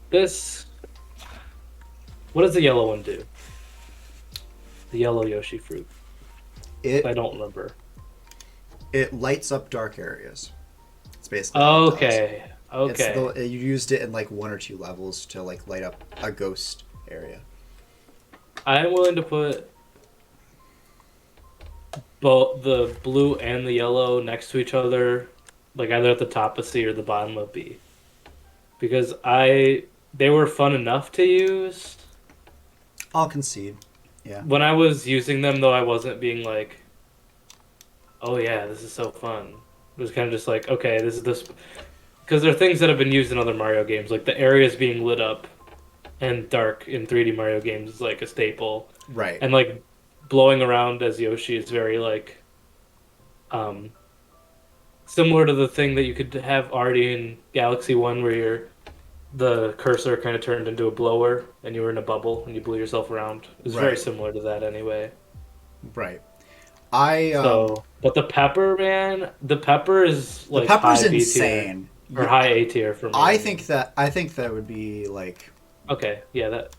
This. What does the yellow one do? The yellow Yoshi fruit. it I don't remember. it lights up dark areas. It's basically all it does. Okay. It's Okay. you used it in like one or two levels to like light up a ghost area. I'm willing to put both the blue and the yellow next to each other, like either at the top of C or the bottom of B, because I they were fun enough to use. I'll concede. Yeah. When I was using them, though, I wasn't being like, "Oh yeah, this is so fun." It was kind of just like, "Okay, this," because there are things that have been used in other Mario games, like the areas being lit up and dark in 3D Mario games is like a staple, Right. and like blowing around as Yoshi is very like um similar to the thing that you could have already in Galaxy One, where the cursor kind of turned into a blower and you were in a bubble and you blew yourself around. It's very Right. similar to that anyway. Right. I So, but the pepper, man, the pepper is The like pepper's high B tier insane. or Yeah, high A tier for me. I mean, I think that would be like okay, yeah, that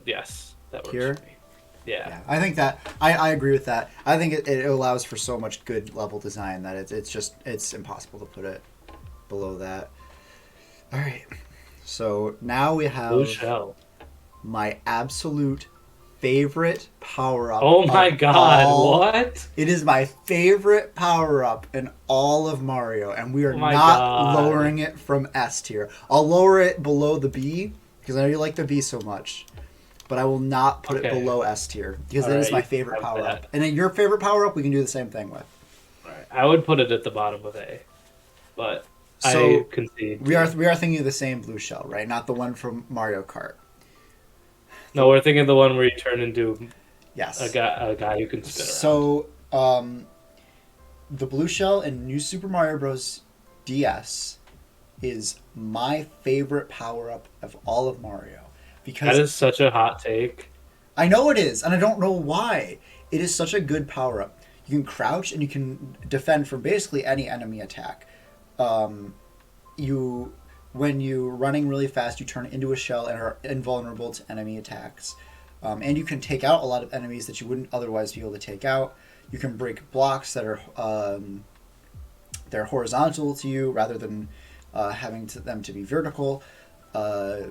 yes, that works here. for me. Yeah, Yeah, I think that I agree with that. I think it allows for so much good level design that it's impossible to put it below that. All right. So now we blue have shell. my absolute favorite power up Oh my of God, all. what? It is my favorite power up in all of Mario, and we are Oh my not God. lowering it from S tier. I'll lower it below the B because I know you like the B so much, but I will not put it Okay, below S tier because all that is right, my you favorite have power up. that. And then your favorite power up, we can do the same thing with. All right, I would put it at the bottom of A, but I So concede we are to. thinking of the same blue shell, right? Not the one from Mario Kart. No, we're thinking the one where you turn into Yes. a guy who can spin around. So the blue shell in New Super Mario Bros. DS is my favorite power up of all of Mario That because is such a hot take. I know it is, and I don't know why. It is such a good power up. You can crouch and you can defend from basically any enemy attack. Um, you when you're running really fast, you turn into a shell and are invulnerable to enemy attacks. And you can take out a lot of enemies that you wouldn't otherwise be able to take out. You can break blocks that are they're horizontal to you rather than them to be vertical. Uh,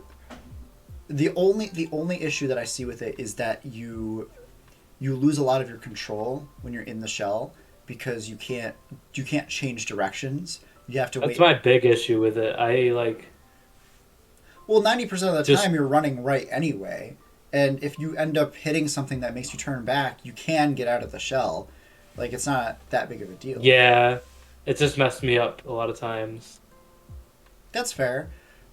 the only issue that I see with it is that you lose a lot of your control when you're in the shell because you can't change directions. You have to That's wait. my big issue with it. I like Well, 90% of the just time you're running right anyway, and if you end up hitting something that makes you turn back, you can get out of the shell. Like it's not that big of a deal. yeah, it just messed me up a lot of times. That's fair,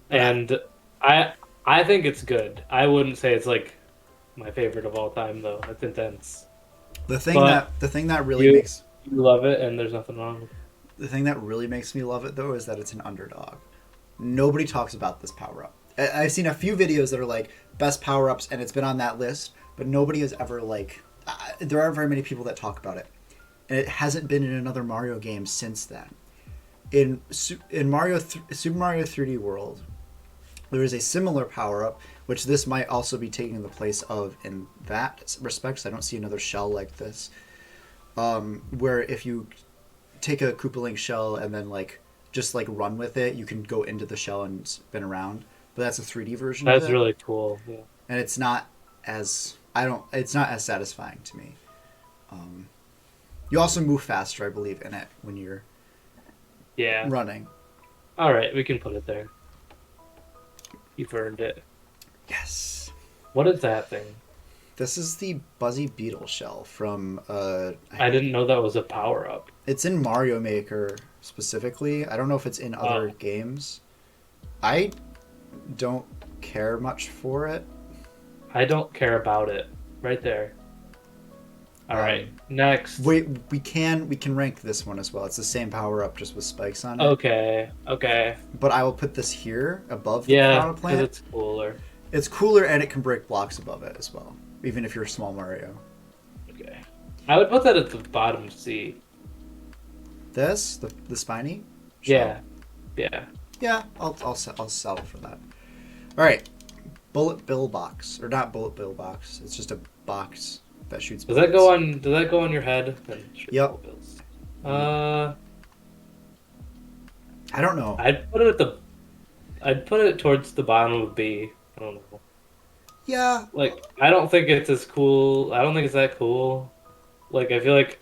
but And I I think it's good. I wouldn't say it's like my favorite of all time though. It's intense. But the thing that really you makes you love it and there's nothing wrong with it. the thing that really makes me love it though is that it's an underdog. Nobody talks about this power up. I've seen a few videos that are like best power ups, and it's been on that list, but nobody has ever like. There aren't very many people that talk about it, and it hasn't been in another Mario game since then. In Super Mario 3D World, there is a similar power up, which this might also be taking the place of in that respect. 'Cause I don't see another shell like this, where if you take a Koopa shell and then like just like run with it, you can go into the shell and spin around. But that's a 3D version of That's it, really cool. Yeah. and it's not as I don't. It's not as satisfying to me. You also move faster, I believe, in it when you're Yeah. running. All right, we can put it there. You've earned it. Yes. What is that thing? This is the Buzzy Beetle shell from I didn't know that was a power up. it's in Mario Maker specifically. I don't know if it's in other Oh, games. I don't care much for it. I don't care about it. Right there. All right. Um, Next. we can rank this one as well. It's the same power up just with spikes on it. Okay. Okay. But I will put this here above the Yeah, power because plant. it's cooler. It's cooler and it can break blocks above it as well, even if you're a small Mario. Okay. I would put that at the bottom C. The spiny shell. Yeah. Yeah. Yeah, I'll settle for that. All right, bullet bill box or not bullet bill box. It's just a box that shoots Does bullets. that go on your head? And Yep. bills. I don't know. I'd put it towards the bottom of B. I don't know. Yeah, Like, I don't think it's as cool. I don't think it's that cool. Like, I feel like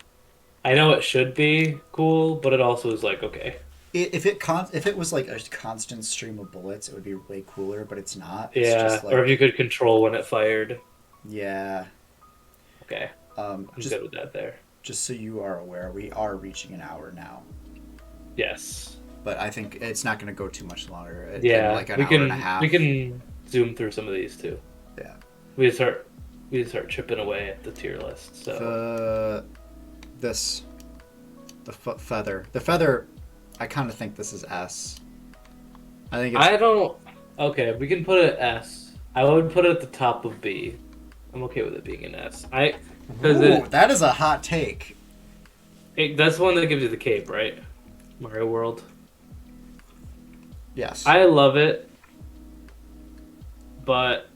I know it should be cool, but it also is like, okay. if it was like a constant stream of bullets, it would be way cooler. But it's not. It's Yeah, just or if you like could control when it fired. yeah. Okay, I'm Just good with that there. just so you are aware, we are reaching an hour now. Yes. But I think it's not going to go too much longer. Yeah, Like an hour and a half. we can zoom through some of these too. Yeah. We start chipping away at the tier list. So The feather. The feather. I kind of think this is S. I think it's. I don't. Okay, we can put it S. I would put it at the top of B. I'm okay with it being an S. Because That is a hot take. that's the one that gives you the cape, right? Mario World. Yes. I love it, but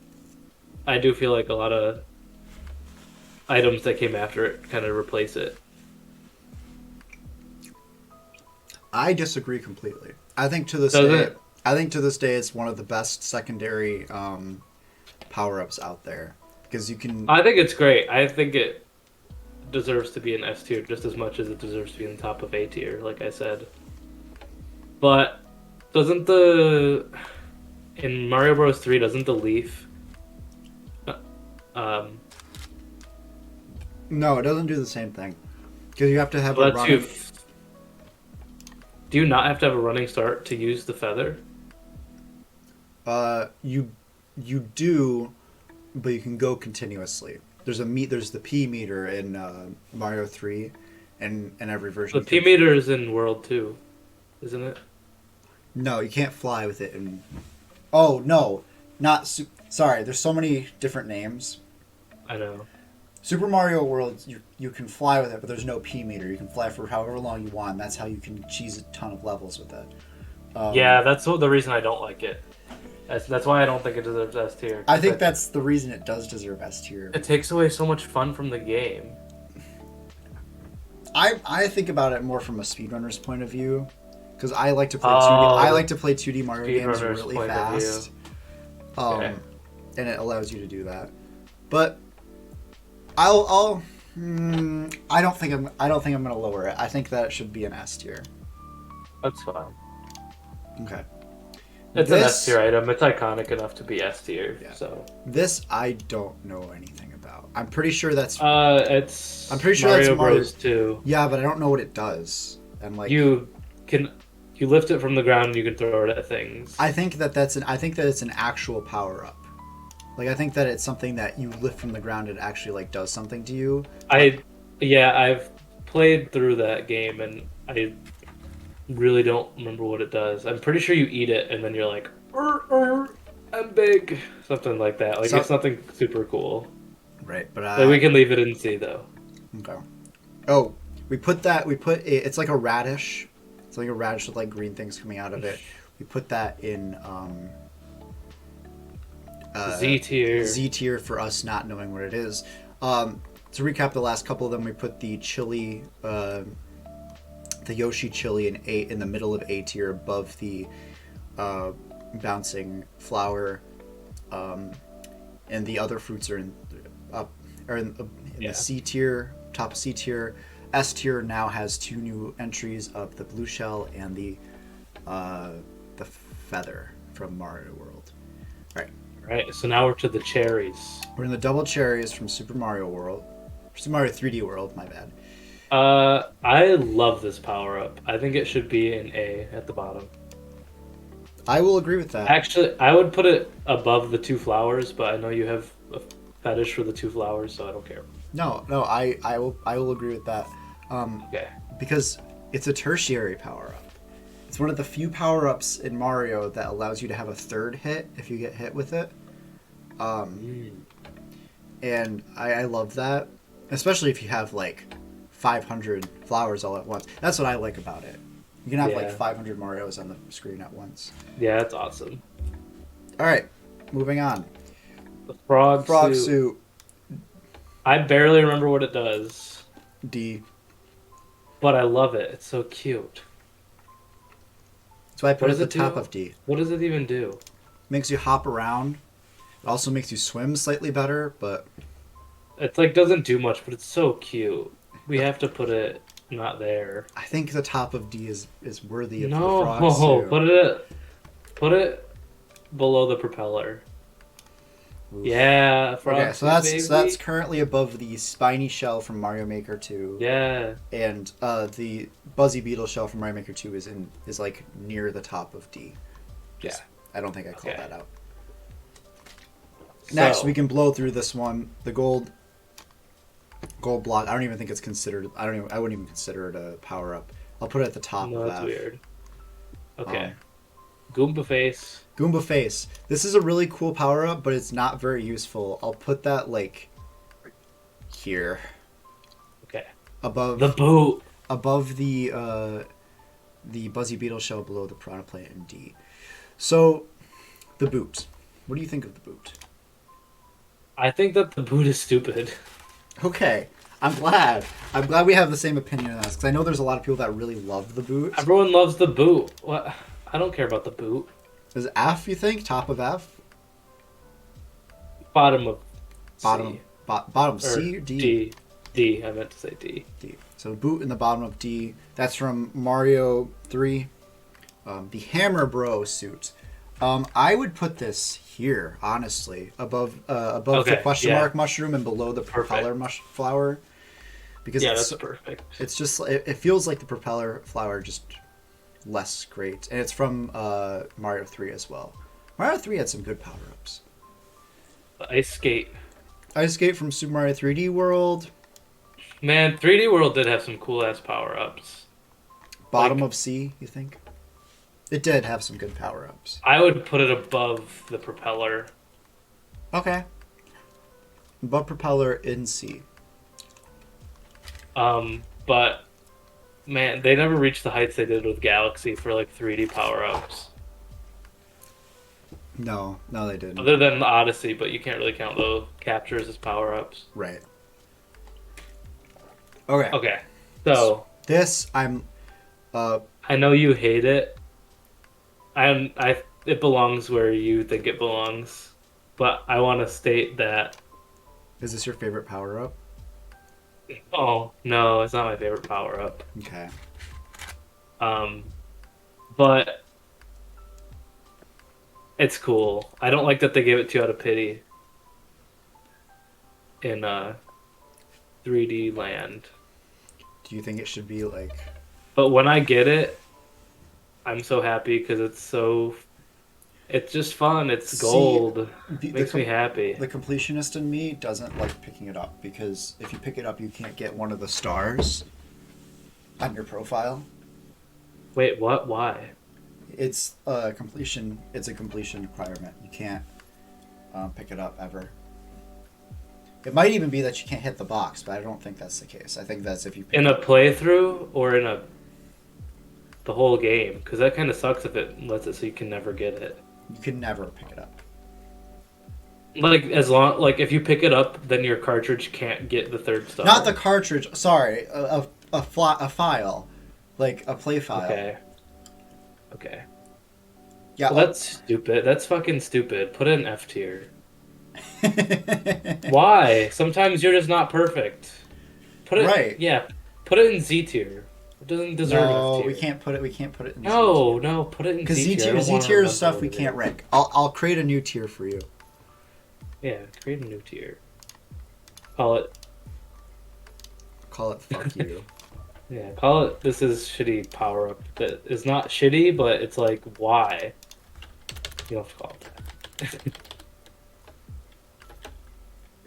I do feel like a lot of items that came after it kind of replace it. I disagree completely. I think to this Does day, it? it's one of the best secondary power-ups out there because you can. I think it's great. I think it deserves to be an S tier just as much as it deserves to be in the top of A tier, like I said. But doesn't in Mario Bros. 3 doesn't the leaf No, it doesn't do the same thing because you have to have a lets running. do you not have to have a running start to use the feather? You do, but you can go continuously. There's the P meter in Mario 3, and every version. The P meter is in World 2, isn't it? No, you can't fly with it. Oh no, not sorry. There's so many different names. I know. Super Mario World, you can fly with it, but there's no P meter. You can fly for however long you want. And that's how you can cheese a ton of levels with it. Yeah, that's the reason I don't like it. That's why I don't think it deserves S tier. I think that's the reason it does deserve S tier. It takes away so much fun from the game. I think about it more from a speedrunner's point of view, because I like to play 2D. Oh, I like to play 2D Mario games speedrunner's really point of fast. Okay. And it allows you to do that. But I don't think I'm gonna lower it. I think that it should be an S tier. That's fine. Okay. It's an S tier item. It's iconic enough to be S tier. Yeah. So this I don't know anything about. I'm pretty sure that's. it's. I'm pretty sure Mario that's Mario Bros. 2. Yeah, but I don't know what it does. And like You lift it from the ground and you can throw it at things. I think that it's an actual power up. Like I think that it's something that you lift from the ground and it actually like does something to you. I've played through that game and I really don't remember what it does. I'm pretty sure you eat it and then you're like, I'm big, something like that. Like it's nothing super cool. Right, but Like, we can leave it in C though. Okay. Oh, it's like a radish. It's like a radish with like green things coming out of it. We put that in Z tier. Z tier for us not knowing what it is. To recap the last couple of them, we put the chili, the Yoshi chili in the middle of A tier, above the bouncing flower, and the other fruits are in the C tier, top of C tier. S tier now has 2 new entries of the blue shell and the feather from Mario World. All right. Right, so now we're to the cherries. We're in the double cherries from Super Mario World. Super Mario 3D World, my bad. I love this power up. I think it should be an A at the bottom. I will agree with that. Actually, I would put it above the 2 flowers, but I know you have a fetish for the 2 flowers, so I don't care. No, I will agree with that. Okay. Because it's a tertiary power up. It's one of the few power ups in Mario that allows you to have a third hit if you get hit with it. Mm. And I love that, especially if you have like 500 flowers all at once. That's what I like about it. You can have like Yeah. 500 Marios on the screen at once. Yeah, that's awesome. All right, moving on. The frog Frog suit. suit I barely remember what it does, D. but I love it. It's so cute. That's why I What put it does at the it top do? of D. What does it even do? Makes you hop around. It also makes you swim slightly better, but It's like doesn't do much, but it's so cute. We have to put it not there. I think the top of D is worthy of the No, frog suit. put it below the propeller. Oof. Yeah, Okay, frog so suit, that's baby. currently above the spiny shell from Mario Maker 2. Yeah. And the Buzzy Beetle shell from Mario Maker 2 is like near the top of D. Yeah. I don't think I called Okay. that out. Next, So, we can blow through this one. The gold block. I don't even think it's considered. I wouldn't even consider it a power up. I'll put it at the top no, of that's that. weird. Okay. Um, Goomba face. Goomba face. This is a really cool power up, but it's not very useful. I'll put that like here Okay. above The boot. above the Buzzy Beetle shell below the Piranha Plant in D. So, the boot. What do you think of the boot? I think that the boot is stupid. Okay, I'm glad. I'm glad we have the same opinion on this because I know there's a lot of people that really love the boot. Everyone loves the boot. What? I don't care about the boot. Is it F? You think top of F, Bottom of bottom C. bottom Or C or D? D. D. I meant to say D. D. So boot in the bottom of D. That's from Mario 3. The Hammer Bro suit. I would put this here, honestly, above the Okay, question yeah. mark mushroom and below the propeller flower, because Yeah, it's that's perfect. it's just it feels like the propeller flower, just less great, and it's from Mario 3 as well. Mario 3 had some good power ups. The ice skate. Ice Skate from Super Mario 3D World. Man, 3D World did have some cool ass power ups. Bottom Like- of C, you think? It did have some good power ups. I would put it above the propeller. Okay. Above propeller in C. But man, they never reached the heights they did with Galaxy for like 3D power ups. No, they didn't. Other than the Odyssey, but you can't really count those captures as power ups. Right. Okay. Okay, so This I know you hate it. It belongs where you think it belongs, but I want to state that. is this your favorite power up? Oh no, it's not my favorite power up. Okay. But it's cool. I don't like that they gave it to you out of pity in 3D Land. Do you think it should be like But when I get it, I'm so happy because it's just fun. It's See, gold. the Makes me happy. the completionist in me doesn't like picking it up because if you pick it up you can't get one of the stars on your profile. Wait, what? Why? It's a completion requirement. You can't pick it up ever. It might even be that you can't hit the box, but I don't think that's the case. I think that's if you pick In it a up. playthrough or in the whole game? Because that kind of sucks if it lets it so you can never get it. You can never pick it up. Like if you pick it up, then your cartridge can't get the third star. Not the cartridge. Sorry, a file, like a play file. Okay. Okay. Yeah. Well, that's stupid. That's fucking stupid. Put it in F tier. Why? Sometimes you're just not perfect. Put it. Right. Yeah. Put it in Z tier. It doesn't deserve No, F tier. we can't put it. We can't put it in. No, no. Put it in because Z tier. Z tier is stuff we can't rank. I'll create a new tier for you. Yeah. Create a new tier. Call it. Call it fuck you. Yeah. Call it. This is shitty power up. That is not shitty, but it's like why. You don't have to call it that.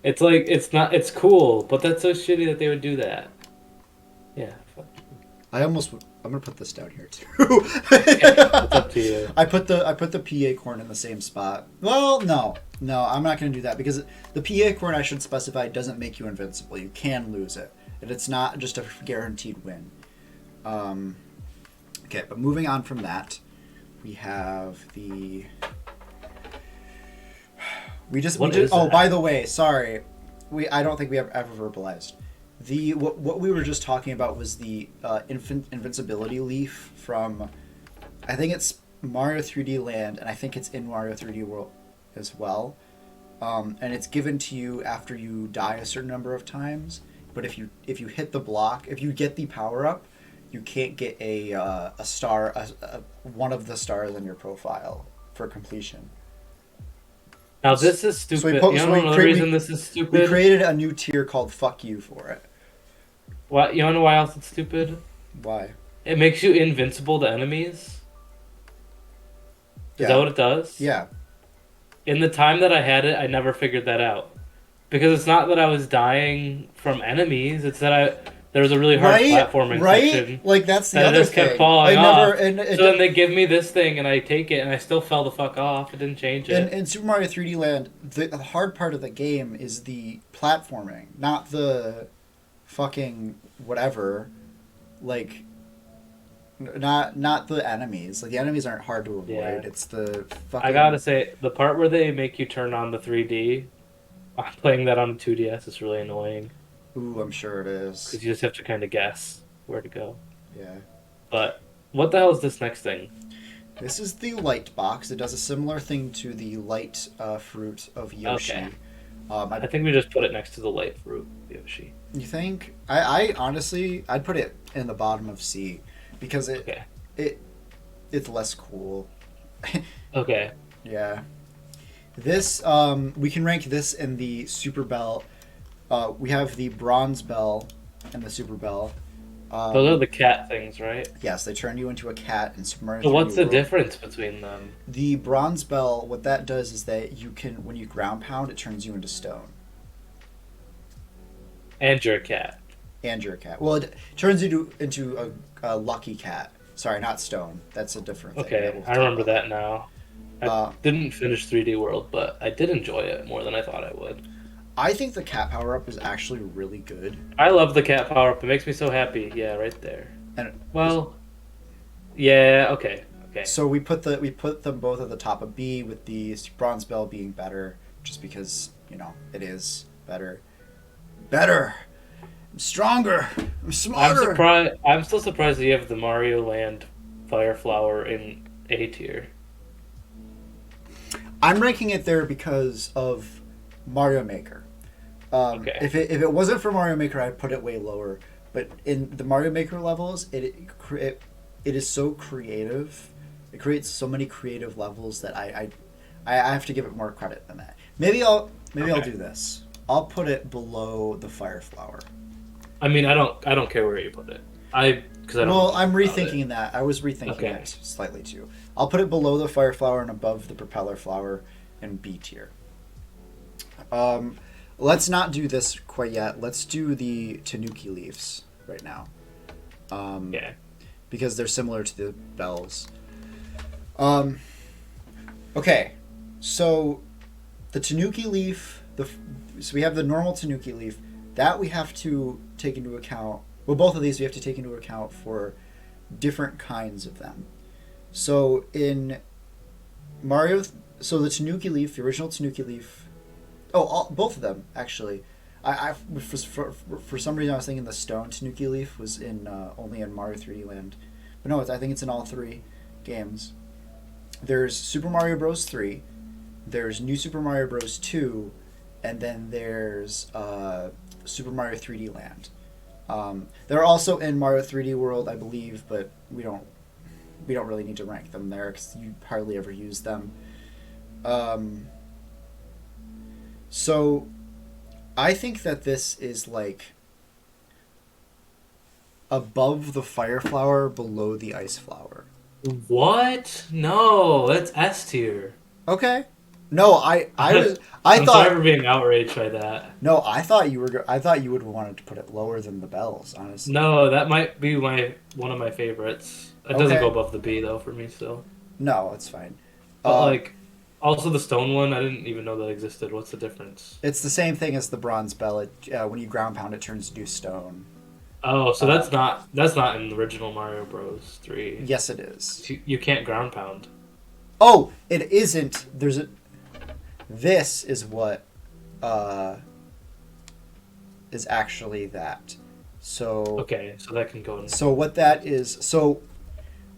It's like it's not. It's cool, but that's so shitty that they would do that. Yeah. Fuck. I'm gonna put this down here too. It's up to you. I put the PA corn in the same spot. Well, no, No, I'm not going to do that because the PA acorn, I should specify, doesn't make you invincible. You can lose it, and it's not just a guaranteed win. Um, okay, but moving on from that, we have the. We What just. is Oh, that? by the way, sorry, I don't think we have ever verbalized. What we were just talking about was the invincibility leaf from, I think it's Mario 3D Land, and I think it's in Mario 3D World as well. And it's given to you after you die a certain number of times. But if you hit the block, if you get the power up, you can't get a star, one of the stars on your profile for completion. Now this is So we stupid. po- You so know we another create reason this is we stupid? created a new tier called "Fuck You" for it. What? You wanna know why else it's stupid? Why? It makes you invincible to enemies. Is that Yeah, what it does? yeah. In the time that I had it, I never figured that out. Because it's not that I was dying from enemies, it's that there was a really hard Right, platforming right. section Like that's the that I other just kept thing. I falling never off. and So then they give me this thing and I take it and I still fell the fuck off. It didn't change in, it. in Super Mario 3D Land, the hard part of the game is the platforming, not the fucking whatever. Like, not the enemies. Like the enemies aren't hard to avoid. Yeah. It's the I gotta fucking. say, the part where they make you turn on the 3D, playing that on the 2DS is really annoying. Ooh, I'm sure it is. Because you just have to kind of guess where to go. Yeah. But what the hell is this next thing? This is the light box. It does a similar thing to the light fruit of Yoshi. Okay. I I, think we just put it next to the light fruit, Yoshi. you think? I honestly, I'd put it in the bottom of C because Okay. it it's less cool. Okay. Yeah. This we can rank this in the Super Bell. We have the Bronze Bell and the Super Bell. Those are the cat things, right? Yes, they turn you into a cat in Super Mario So 3D what's the World. difference between them? The Bronze Bell, what that does is that you can, when you ground pound, it turns you into stone. And you're a cat. And you're a cat. Well, it turns you into a lucky cat. Sorry, not stone. That's a different thing. that Okay, we'll I talk remember about. that now. I Uh, didn't finish 3D World, but I did enjoy it more than I thought I would. I think the cat power up is actually really good. I love the cat power up. It makes me so happy. Yeah, right there. And Well, yeah, okay. Okay. so we put them both at the top of B, with the Bronze Bell being better, just because it is better. Better. I'm stronger. I'm I'm smarter. surprised. I'm still surprised that you have the Mario Land Fire Flower in A tier. I'm ranking it there because of Mario Maker. Okay. If it wasn't for Mario Maker, I'd put it way lower. But in the Mario Maker levels, it is so creative. It creates so many creative levels that I have to give it more credit than that. Maybe I'll Okay. do this. I'll put it below the Fire Flower. I mean, I don't care where you put it. Because I don't. Well, know I'm about it. rethinking that. I was rethinking Okay. it slightly too. I'll put it below the Fire Flower and above the Propeller Flower in B tier. Um, let's not do this quite yet. Let's do the Tanuki leaves right now. Yeah. Because they're similar to the bells. Um, okay, so the Tanuki leaf, so we have the normal Tanuki leaf that we have to take into account. Well, both of these we have to take into account for different kinds of them. So in Mario, so the Tanuki leaf, the original Tanuki leaf. Oh, both of them actually. For some reason I was thinking the stone Tanuki leaf was in only in Mario 3D Land, but no, I think it's in all three games. There's Super Mario Bros. 3, there's New Super Mario Bros. 2, and then there's Super Mario 3D Land. They're also in Mario 3D World, I believe, but we don't really need to rank them there because you hardly ever use them. So I think that this is like above the Fire Flower, below the Ice Flower. What? No, that's S tier. Okay. No, I was I I'm sorry thought for being outraged by that. no, I thought you would have wanted to put it lower than the bells, honestly. No, that might be one of my favorites. It doesn't Okay. go above the B though for me still. No, it's fine. But Uh, like, Also, the stone one, I didn't even know that existed. What's the difference? It's the same thing as the bronze bell. When you ground pound, it turns to stone. Oh, so Uh, that's not in the original Mario Bros. 3. yes, it is. You can't ground pound. Oh, it isn't. There's a. This is what uh, is actually that. So Okay, so that can go in. so what that is. So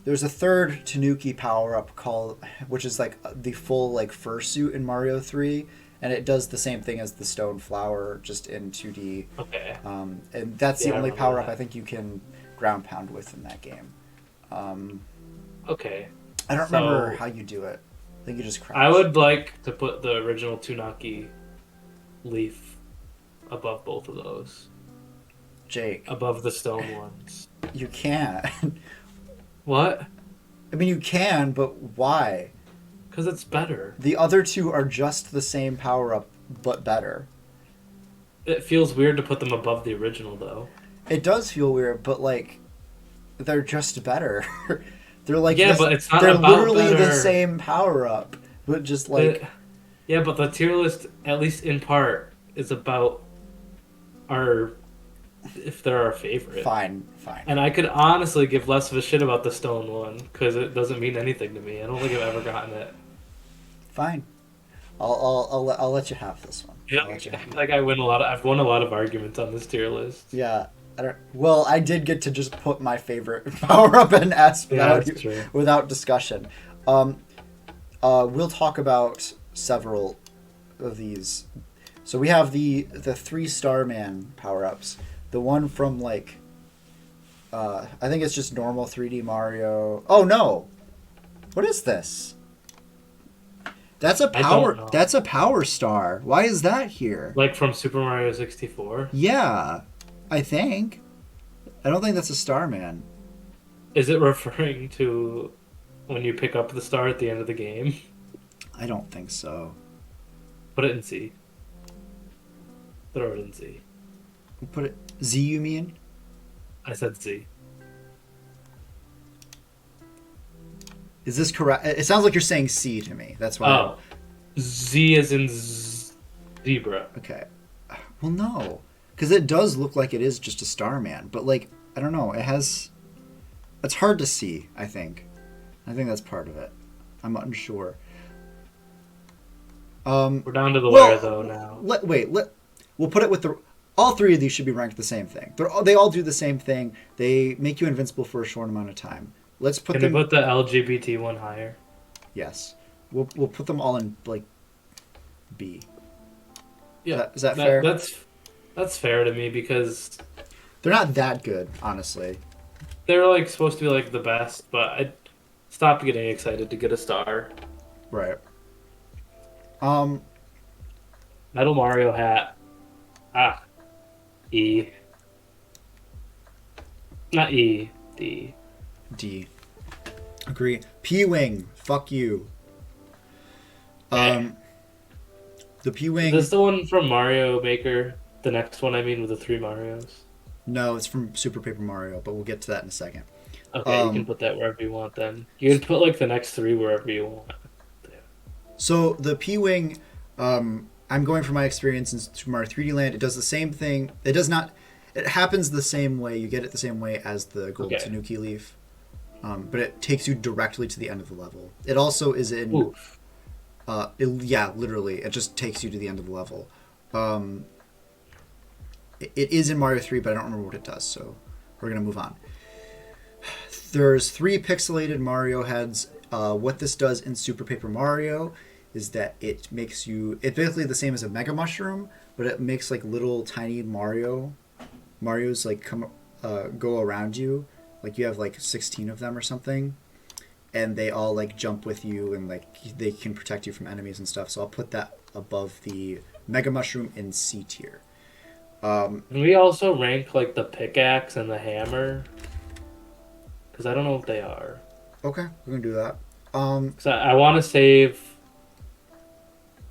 there's a third Tanuki power up called, which is like the full like fursuit in Mario 3, and it does the same thing as the stone flower, just in 2D. Okay. And that's the Yeah, I only remember power up that. I think you can ground pound with in that game. Um, Okay. I don't remember So how you do it. I think you just I crouch. would like to put the original Tunaki leaf above both of those. Jake, Above the stone ones. you can't. What? I mean, you can, but why? Because it's better. The other two are just the same power up, but better. It feels weird to put them above the original, though. It does feel weird, but like they're just better. They're like Yeah, this. but it's not They're about literally the better. same power up, but just The, like yeah, but the tier list, at least in part, is about our if they're our favorite. fine, fine, And I could honestly give less of a shit about the stone one because it doesn't mean anything to me. I don't think I've ever gotten it. fine. I'll let you have this one. Yeah, I'll let you I have feel it. like I've won a lot of arguments on this tier list. Yeah. I don't. Well, I did get to just put my favorite power up in S Yeah, that's true. without discussion. We'll talk about several of these. So we have the 3 Starman power ups. The one from like I think it's just normal 3D Mario. Oh no. What is this? That's a I don't power know. that's a power star. Why is that here? Like from Super Mario 64. Yeah, I think. I don't think that's a Starman. Is it referring to when you pick up the star at the end of the game? I don't think so. Put it in C. Throw it in C. We'll put it Z, you mean? I said C. Is this correct? It sounds like you're saying C to me. That's why. Oh, Z is in zebra. Okay. Well, no, because it does look like it is just a Starman, but like I don't know. It has. It's hard to see. I think. I think that's part of it. I'm unsure. We're down to the Well, wire though now. We'll put it with the. All 3 of these should be ranked the same thing. They all do the same thing. They make you invincible for a short amount of time. Let's put Can them. we put the LGBT one higher? Yes, we'll put them all in like B. Yeah, Is that fair? That's fair to me because They're not that good, honestly. they're like supposed to be like the best, but I stopped getting excited to get a star. Right. Um. Metal Mario hat. Ah, E. Not E. D. D. Agree. P-wing. Fuck you. The Is P-wing. this the one from Mario Maker? The next one, I mean, with the 3 Marios. No, it's from Super Paper Mario, but we'll get to that in a second. Okay, you can put that wherever you want then. You can put like the next 3 wherever you want. So the P-wing. I'm going from my experience in Super Mario 3D Land. It does the same thing. It does not. It happens the same way. You get it the same way as the Gold Okay. Tanuki leaf. But it takes you directly to the end of the level. It also is in. Oof. Yeah, literally, it just takes you to the end of the level. It is in Mario 3, but I don't remember what it does, so we're gonna move on. There's 3 pixelated Mario heads. What this does in Super Paper Mario is that it makes you. It's basically the same as a Mega Mushroom, but it makes like little tiny Mario's like go around you. Like you have like 16 of them or something, and they all like jump with you and like they can protect you from enemies and stuff. So I'll put that above the Mega Mushroom in C tier. Can we also rank like the pickaxe and the hammer? Because I don't know if they are. Okay, we're gonna do that. Because I want to save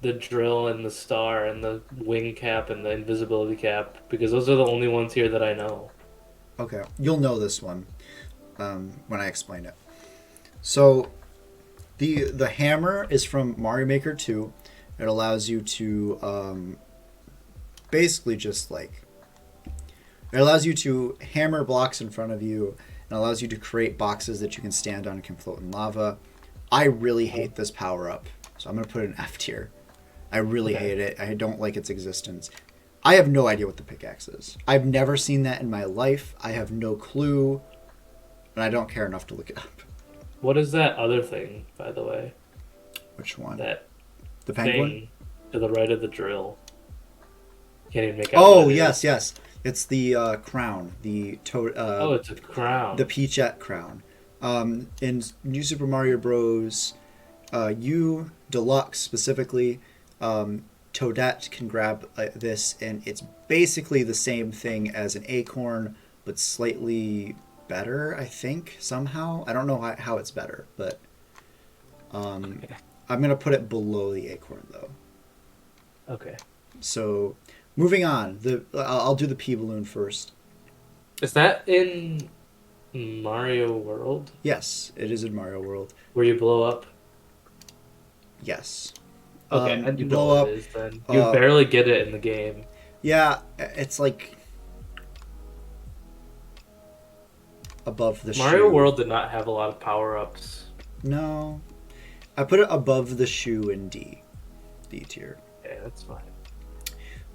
the drill and the star and the wing cap and the invisibility cap because those are the only ones here that I know. Okay, you'll know this one when I explain it. So The hammer is from Mario Maker 2. It allows you to basically just like it allows you to hammer blocks in front of you and allows you to create boxes that you can stand on and can float in lava. I really hate this power up, so I'm gonna put it in F tier. I really Okay. hate it. I don't like its existence. I have no idea what the pickaxe is. I've never seen that in my life. I have no clue, and I don't care enough to look it up. What is that other thing, by the way? Which one? That The penguin? thing to the right of the drill. Can't even make out Oh what it yes, is. yes. It's the crown, Oh, it's a the crown. Peachette crown. In New Super Mario Bros. U Deluxe specifically, Toadette can grab this, and it's basically the same thing as an acorn, but slightly better. I think somehow. I don't know how it's better, but um, Okay. I'm gonna put it below the acorn though. Okay. So, moving on. I'll do the P balloon first. Is that in Mario World Yes, it is in Mario World. where you blow up? Yes. Okay, I You do know blow what it up. is then. You Uh, barely get it in the game. yeah, it's like above the Mario shoe. World did not have a lot of power-ups. No, I put it above the shoe in D tier. Okay, that's fine.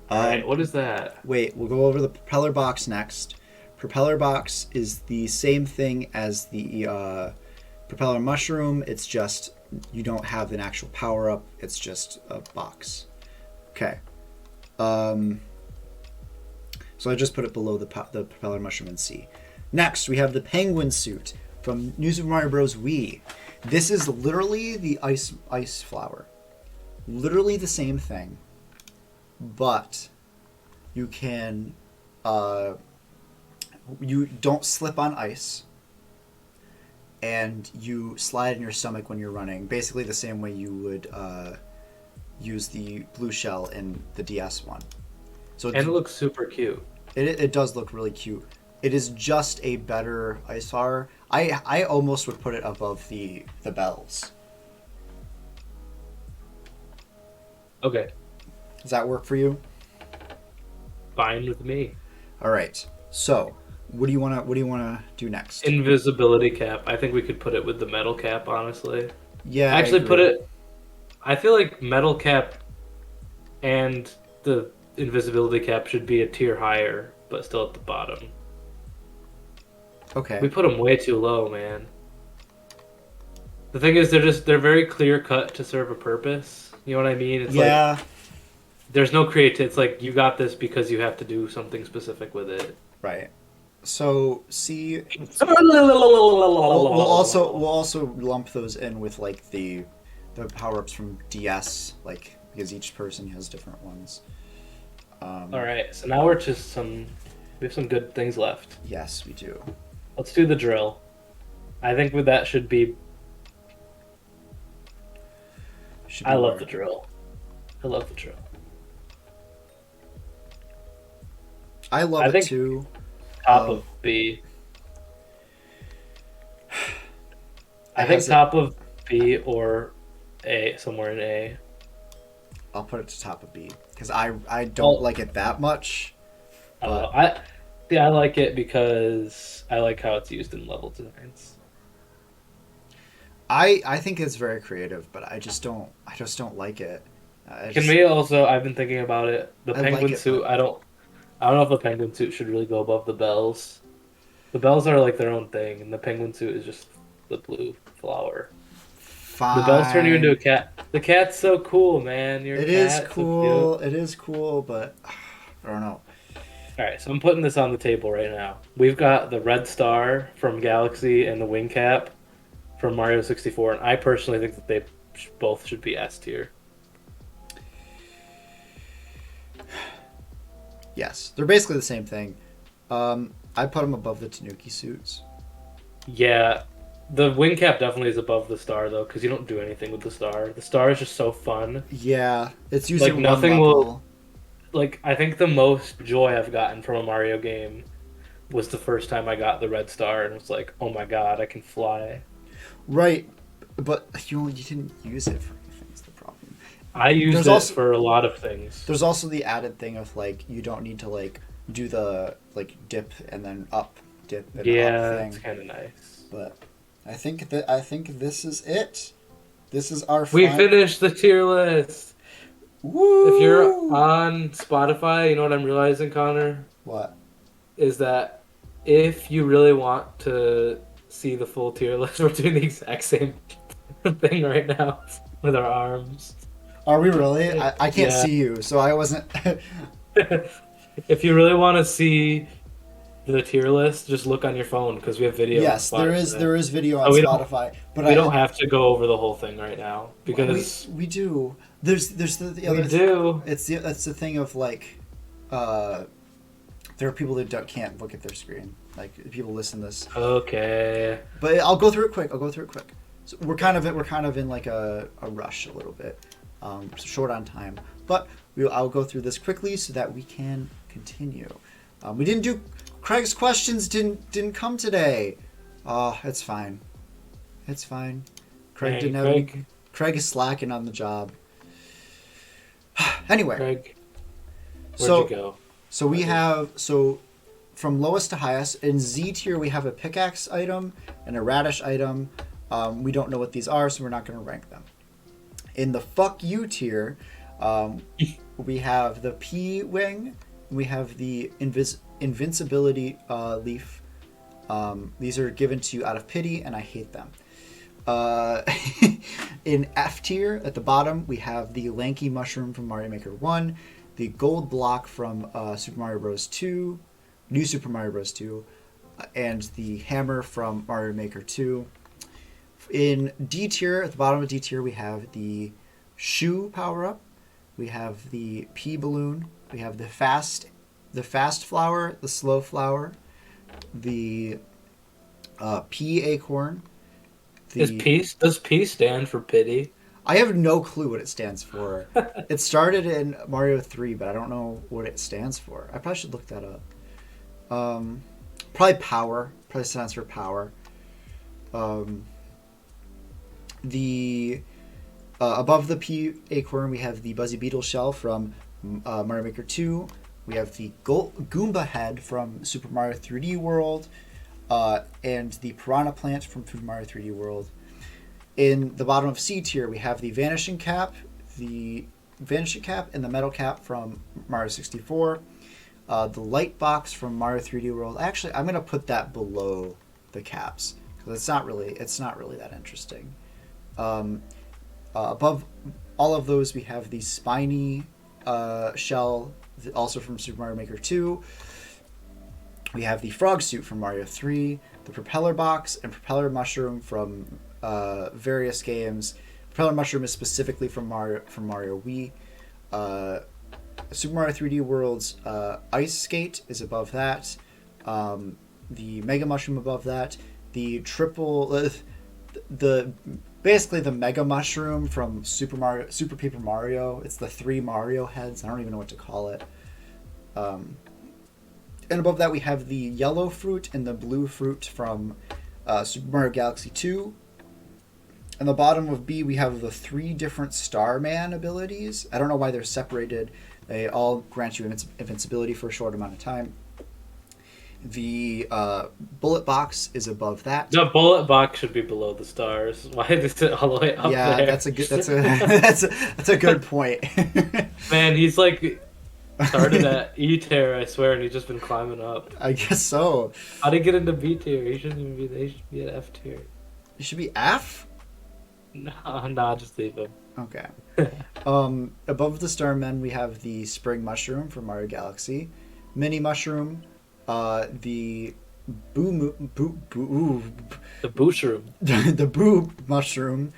All right, what is that? Wait, we'll go over the propeller box next. Propeller box is the same thing as the propeller mushroom. It's just you don't have an actual power up. It's just a box. Okay. So I just put it below the propeller mushroom in C. Next, we have the penguin suit from New Super Mario Bros. Wii. This is literally the ice flower. Literally the same thing, but you can you don't slip on ice, and you slide in your stomach when you're running. Basically, the same way you would use the blue shell in the DS one. So And it looks super cute. it does look really cute. It is just a better ice flower. I almost would put it above the bells. Okay, Does that work for you? fine with me. All right. So, what do you wanna do next? Invisibility cap. I think we could put it with the metal cap, honestly. Yeah, I Actually, put agree. it. I feel like metal cap and the invisibility cap should be a tier higher, but still at the bottom. Okay. We put them way too low, man. The thing is, they're very clear cut to serve a purpose. You know what I mean? It's like Yeah. there's no creative. It's like you got this because you have to do something specific with it. Right. So, see, we'll also lump those in with like the power ups from DS, like because each person has different ones. All right, so now we're just some. We have some good things left. Yes, we do. Let's do the drill. I think with that should be. Should I be love where? the drill. I love the drill. I love I it think too. top Um, of B. I I think has it. top of B or A, somewhere in A. I'll put it to top of B because I don't Well, like it that much, but I like it because I like how it's used in level designs. I think it's very creative, but I just don't like it. I Can just we also? I've been thinking about it. The I like penguin it, but suit. I don't know if the penguin suit should really go above the bells. The bells are like their own thing, and the penguin suit is just the blue flower. The bells turn you into a fine. cat. The cat's so cool, man. You're a It is cat, so cute. cool. It is cool, but I don't know. All right, so I'm putting this on the table right now. We've got the red star from Galaxy and the wing cap from Mario 64, and I personally think that they both should be S tier. Yes, they're basically the same thing. I put them above the Tanuki suits. Yeah, the wing cap definitely is above the star though, because you don't do anything with the star. The star is just so fun. Yeah, it's Like using one nothing will. level. Like I think the most joy I've gotten from a Mario game was the first time I got the red star and was like, oh my god, I can fly. Right, but you didn't use it for anything. Is the problem? I used There's it also for a lot of things. there's also the added thing of like you don't need to like do the like dip and then up, dip and up Yeah, it's thing. kind of nice. But I think this is it. This is our We final. finished the tier list. If you're Woo! on Spotify, you know what I'm realizing, Connor, What? is that if you really want to see the full tier list, we're doing the exact same thing right now with our arms. Are we really? I can't Yeah. see you, so I wasn't. If you really want to see the tier list, just look on your phone because we have video on Yes, Spotify. there is video on Oh, Spotify, but we don't have to go over the whole thing right now because we do. There's the we other. do. That's the thing of like, uh, there are people that can't look at their screen. Like people listen to this, Okay. but I'll go through it quick. I'll go through it quick. So we're kind of in like a rush a little bit, short on time, but I'll go through this quickly so that we can continue. We didn't do Craig's questions. Didn't come today. Oh, it's fine. It's fine. Craig Hey, didn't have any. Craig. Craig is slacking on the job. Anyway, Craig, where'd so you go? so we have from lowest to highest in Z tier we have a pickaxe item and a radish item. We don't know what these are, so we're not going to rank them. In the fuck you tier, we have the P wing. We have the invincibility leaf. These are given to you out of pity, and I hate them. Uh, in F tier, at the bottom, we have the lanky mushroom from Mario Maker 1, the gold block from Super Mario Bros. 2, New Super Mario Bros. 2, and the hammer from Mario Maker 2. In D tier, at the bottom of D tier, we have the shoe power up. We have the pea balloon. We have the fast flower, the slow flower, the pea acorn. Does P stand for pity? I have no clue what it stands for. It started in Mario 3, but I don't know what it stands for. I probably should look that up. Probably power. Probably stands for power. The above the pea acorn, we have the Buzzy Beetle shell from Mario Maker 2. We have the Goomba head from Super Mario 3D World, and the Piranha plant from Super Mario 3D World. In the bottom of C tier, we have the Vanishing Cap, and the Metal Cap from Mario 64. The Light Box from Mario 3D World. Actually, I'm gonna put that below the caps because it's not really that interesting. Above all of those, we have the spiny shell, also from Super Mario Maker 2. We have the frog suit from Mario 3, the propeller box, and propeller mushroom from various games. Propeller mushroom is specifically from Mario Wii. Super Mario 3D World's ice skate is above that. The mega mushroom above that. The basically the mega mushroom from Super Paper Mario. It's the 3 Mario heads. I don't even know what to call it. And above that we have the yellow fruit and the blue fruit from Super Mario Galaxy 2. And the bottom of B we have the 3 different Starman abilities. I don't know why they're separated. They all grant you invincibility for a short amount of time. The bullet box is above that. The bullet box should be below the stars. Why is it all the way up Yeah, there? that's a good point. Man, he's like started at E tier, I swear, and he's just been climbing up. I guess so. How'd he get into B tier? He shouldn't even be there. He should be at F tier. It should be F. Nah, just leave him. Okay. Above the Starmen, we have the Spring Mushroom from Mario Galaxy, Mini Mushroom, the the Booshroom. the Boo Mushroom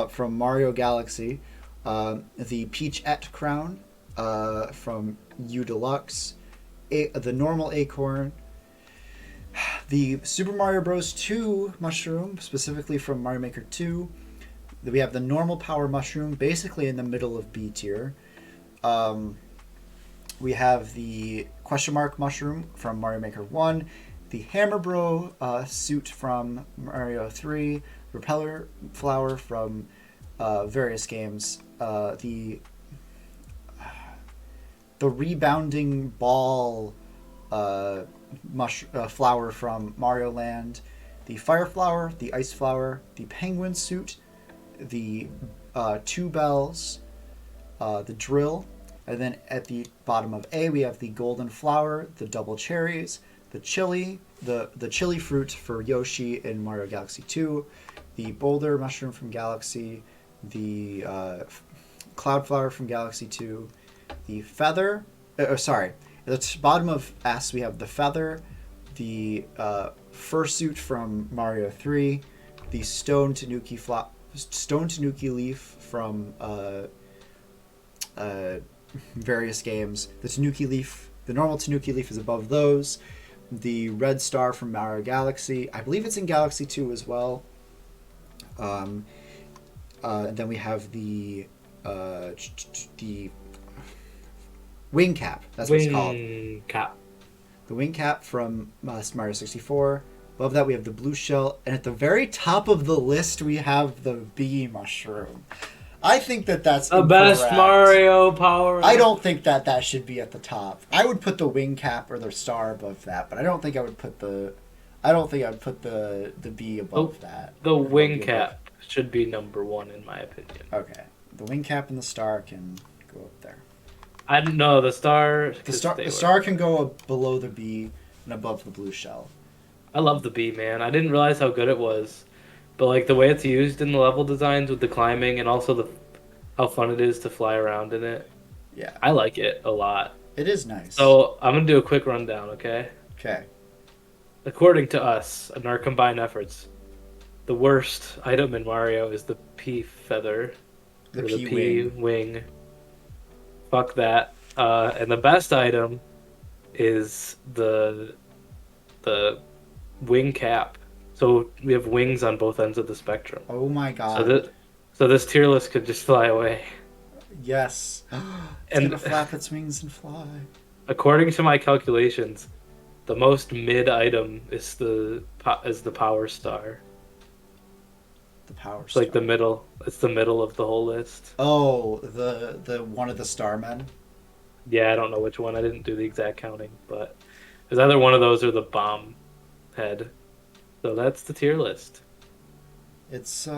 from Mario Galaxy, the Peachette Crown from U Deluxe, the normal Acorn, the Super Mario Bros. 2 Mushroom, specifically from Mario Maker 2. We have the normal Power Mushroom, basically in the middle of B tier. We have the Question Mark Mushroom from Mario Maker 1, the Hammer Bro suit from Mario 3, Repeller flower from various games. The rebounding ball uh, flower from Mario Land, the fire flower, the ice flower, the penguin suit, the two bells, the drill, and then at the bottom of A we have the golden flower, the double cherries, the chili, the chili fruit for Yoshi in Mario Galaxy 2, the boulder mushroom from Galaxy, the cloud flower from Galaxy 2, the feather. Sorry, at the bottom of S we have the feather, the fursuit from Mario 3, the stone Tanuki leaf from various games. The normal Tanuki leaf is above those. The red star from Mario Galaxy, I believe it's in Galaxy 2 as well. And then we have the wing cap. That's what it's called. Wing cap. The wing cap from Mario 64. Above that, we have the blue shell. And at the very top of the list, we have the bee mushroom. I think that's The incorrect. best Mario power. I don't think that should be at the top. I would put the wing cap or the star above that, but I don't think I would put the bee above that. The wing cap should be number one in my opinion. Okay, the wing cap and the star can go up there. I don't know the star. The star can go below the bee and above the blue shell. I love the bee, man. I didn't realize how good it was, but like the way it's used in the level designs with the climbing and also how fun it is to fly around in it. Yeah, I like it a lot. it is nice. So I'm gonna do a quick rundown, okay? Okay. According to us and our combined efforts, the worst item in Mario is the pea feather. The or pea the pea wing. Fuck that. And the best item is the wing cap. So we have wings on both ends of the spectrum. Oh my god. So this tier list could just fly away. Yes. It's And- gonna flap its wings and fly. According to my calculations, the most mid item is the power star. The power It's star. like the middle. It's the middle of the whole list. Oh, the one of the starmen. Yeah, I don't know which one. I didn't do the exact counting, but it's either one of those or the bomb head. So that's the tier list. It's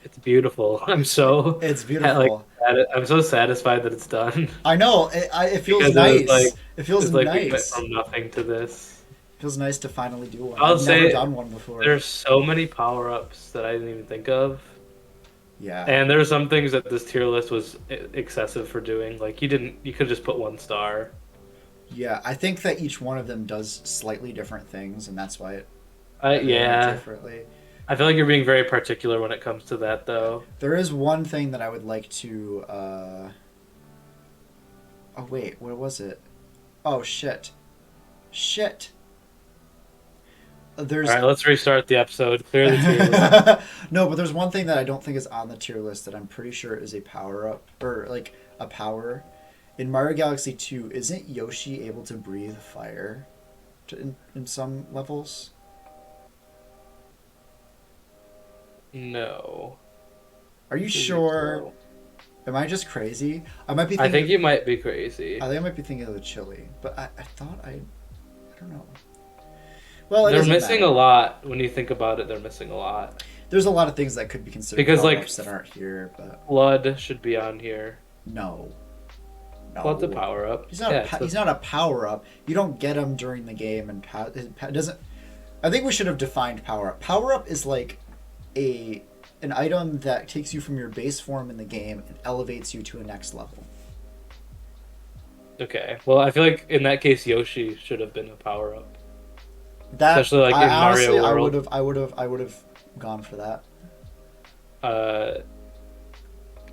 It's beautiful. I'm so it's beautiful. I'm so satisfied that it's done. I know. It feels Because nice. it was like- it feels It's like we went nice. from nothing to this. Feels nice to finally do one. I'll I've say never done one before. There's so many power ups that I didn't even think of, Yeah. and there are some things that this tier list was excessive for doing. Like you could just put 1 star. Yeah, I think that each one of them does slightly different things, and that's why it Yeah, differently. I feel like you're being very particular when it comes to that, though. There is one thing that I would like to. Oh wait, what was it? Oh shit, shit. There's All right, let's restart the episode. Clear the tier list. no, but there's one thing that I don't think is on the tier list that I'm pretty sure is a power up or like a power. In Mario Galaxy 2, isn't Yoshi able to breathe fire in some levels? No. Are you sure? Am I just crazy? I might be I thinking think you might be crazy. I think I might be thinking of the chili, but I thought I don't know. Well, it They're doesn't missing matter. a lot. When you think about it, they're missing a lot. There's a lot of things that could be considered Because, like, power-ups that aren't here, but Blood should be on here. no. No. Blood's a power up. He's not. Yeah, He's not a power up. You don't get him during the game, and it doesn't. I think we should have defined power up. Power up is like an item that takes you from your base form in the game and elevates you to a next level. Okay. Well, I feel like in that case, Yoshi should have been a power up. That Especially, like, in Mario honestly, World. I would have gone for that.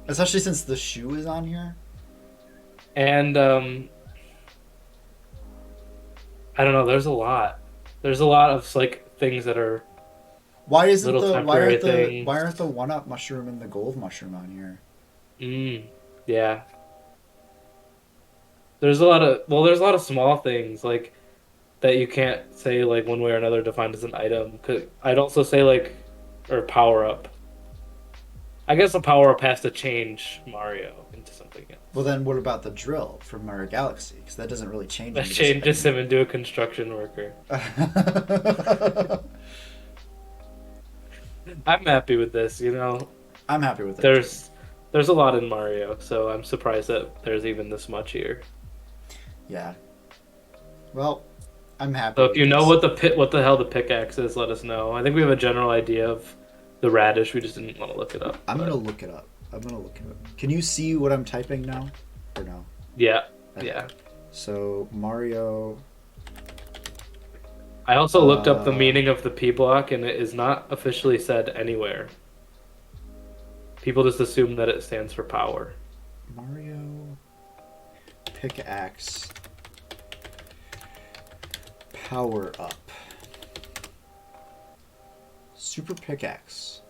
Especially since the shoe is on here. And I don't know. There's a lot. There's a lot of like things that are. Why isn't Little why aren't temporary the things. why aren't the 1-up mushroom and the gold mushroom on here? Yeah. There's a lot of small things like that you can't say like one way or another defined as an item. I'd also say like or power up. I guess a power up has to change Mario into something Well, else. then what about the drill from Mario Galaxy? Because that doesn't really change That him. He just changes him into a construction worker. I'm happy with this, you know. I'm happy with it too. There's there's a lot in Mario, so I'm surprised that there's even this much here. Yeah. Well, I'm happy So if with you know this. what the hell the pickaxe is, let us know. I think we have a general idea of the radish. We just didn't want to look it up. I'm gonna But look it up. I'm gonna look it up. Can you see what I'm typing now? Or no? yeah, Okay. yeah. So Mario. I also looked up the Uh, meaning of the P block, and it is not officially said anywhere. People just assume that it stands for power. Mario pickaxe power up. Super pickaxe.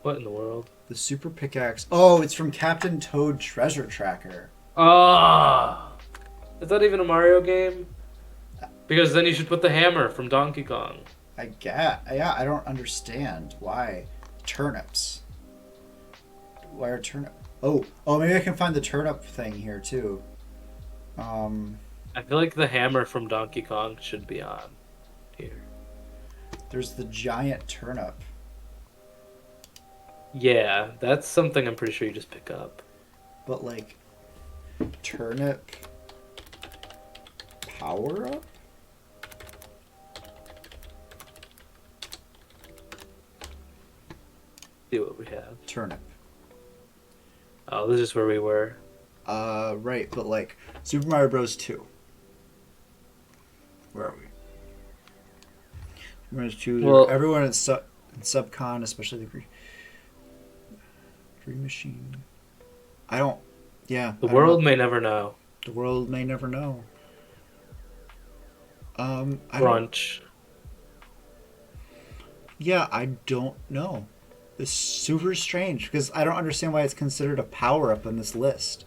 What in the world? The super pickaxe. Oh, it's from Captain Toad Treasure Tracker. Ah, is that even a Mario game? Because then you should put the hammer from Donkey Kong. I get. Yeah, I don't understand why turnips. Why are turnip? Oh, maybe I can find the turnip thing here too. Um, I feel like the hammer from Donkey Kong should be on here. there's the giant turnip, Yeah, that's something I'm pretty sure you just pick up. but like turnip power up. See what we have. Turnip. Oh, this is where we were. Right, but like Super Mario Bros. 2. Where are we? Super Mario Bros. 2. Well, Everyone in Subcon, especially the Green Machine. I don't. Yeah, the I don't know. world may never know. The world may never know. I don't. Brunch. Yeah, I don't know. It's super strange because I don't understand why it's considered a power up on this list.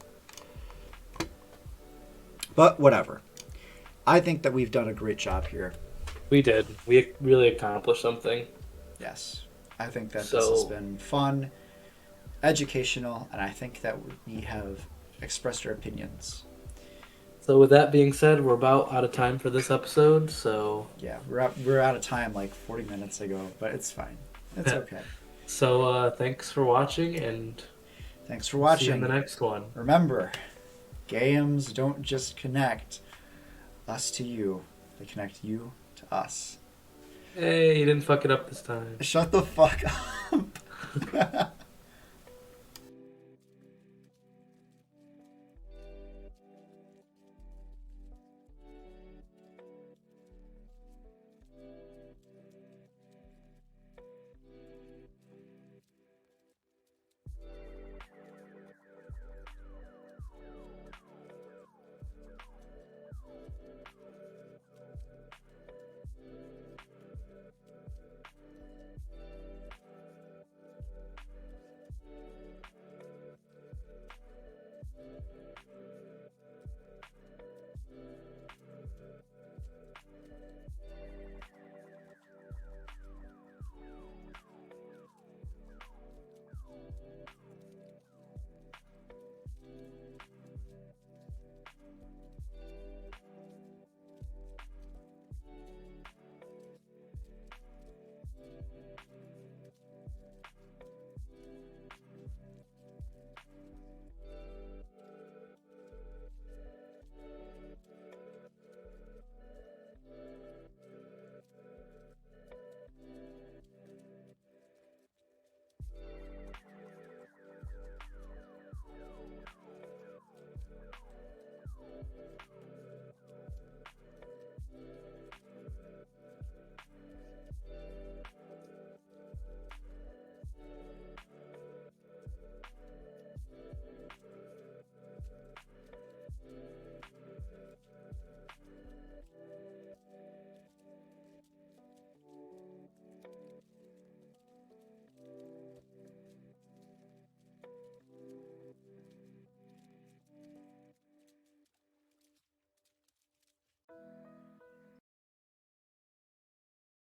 But whatever. I think that we've done a great job here. We did. We really accomplished something. Yes. I think that this has So, been fun, educational, and I think that we have expressed our opinions. so with that being said, we're about out of time for this episode. So, Yeah, we're out of time like 40 minutes ago, but it's fine. It's okay. thanks for watching, and Thanks for see you in the watching. next one. Remember, games don't just connect us to you, they connect you to us. Hey, you didn't fuck it up this time. Shut the fuck up.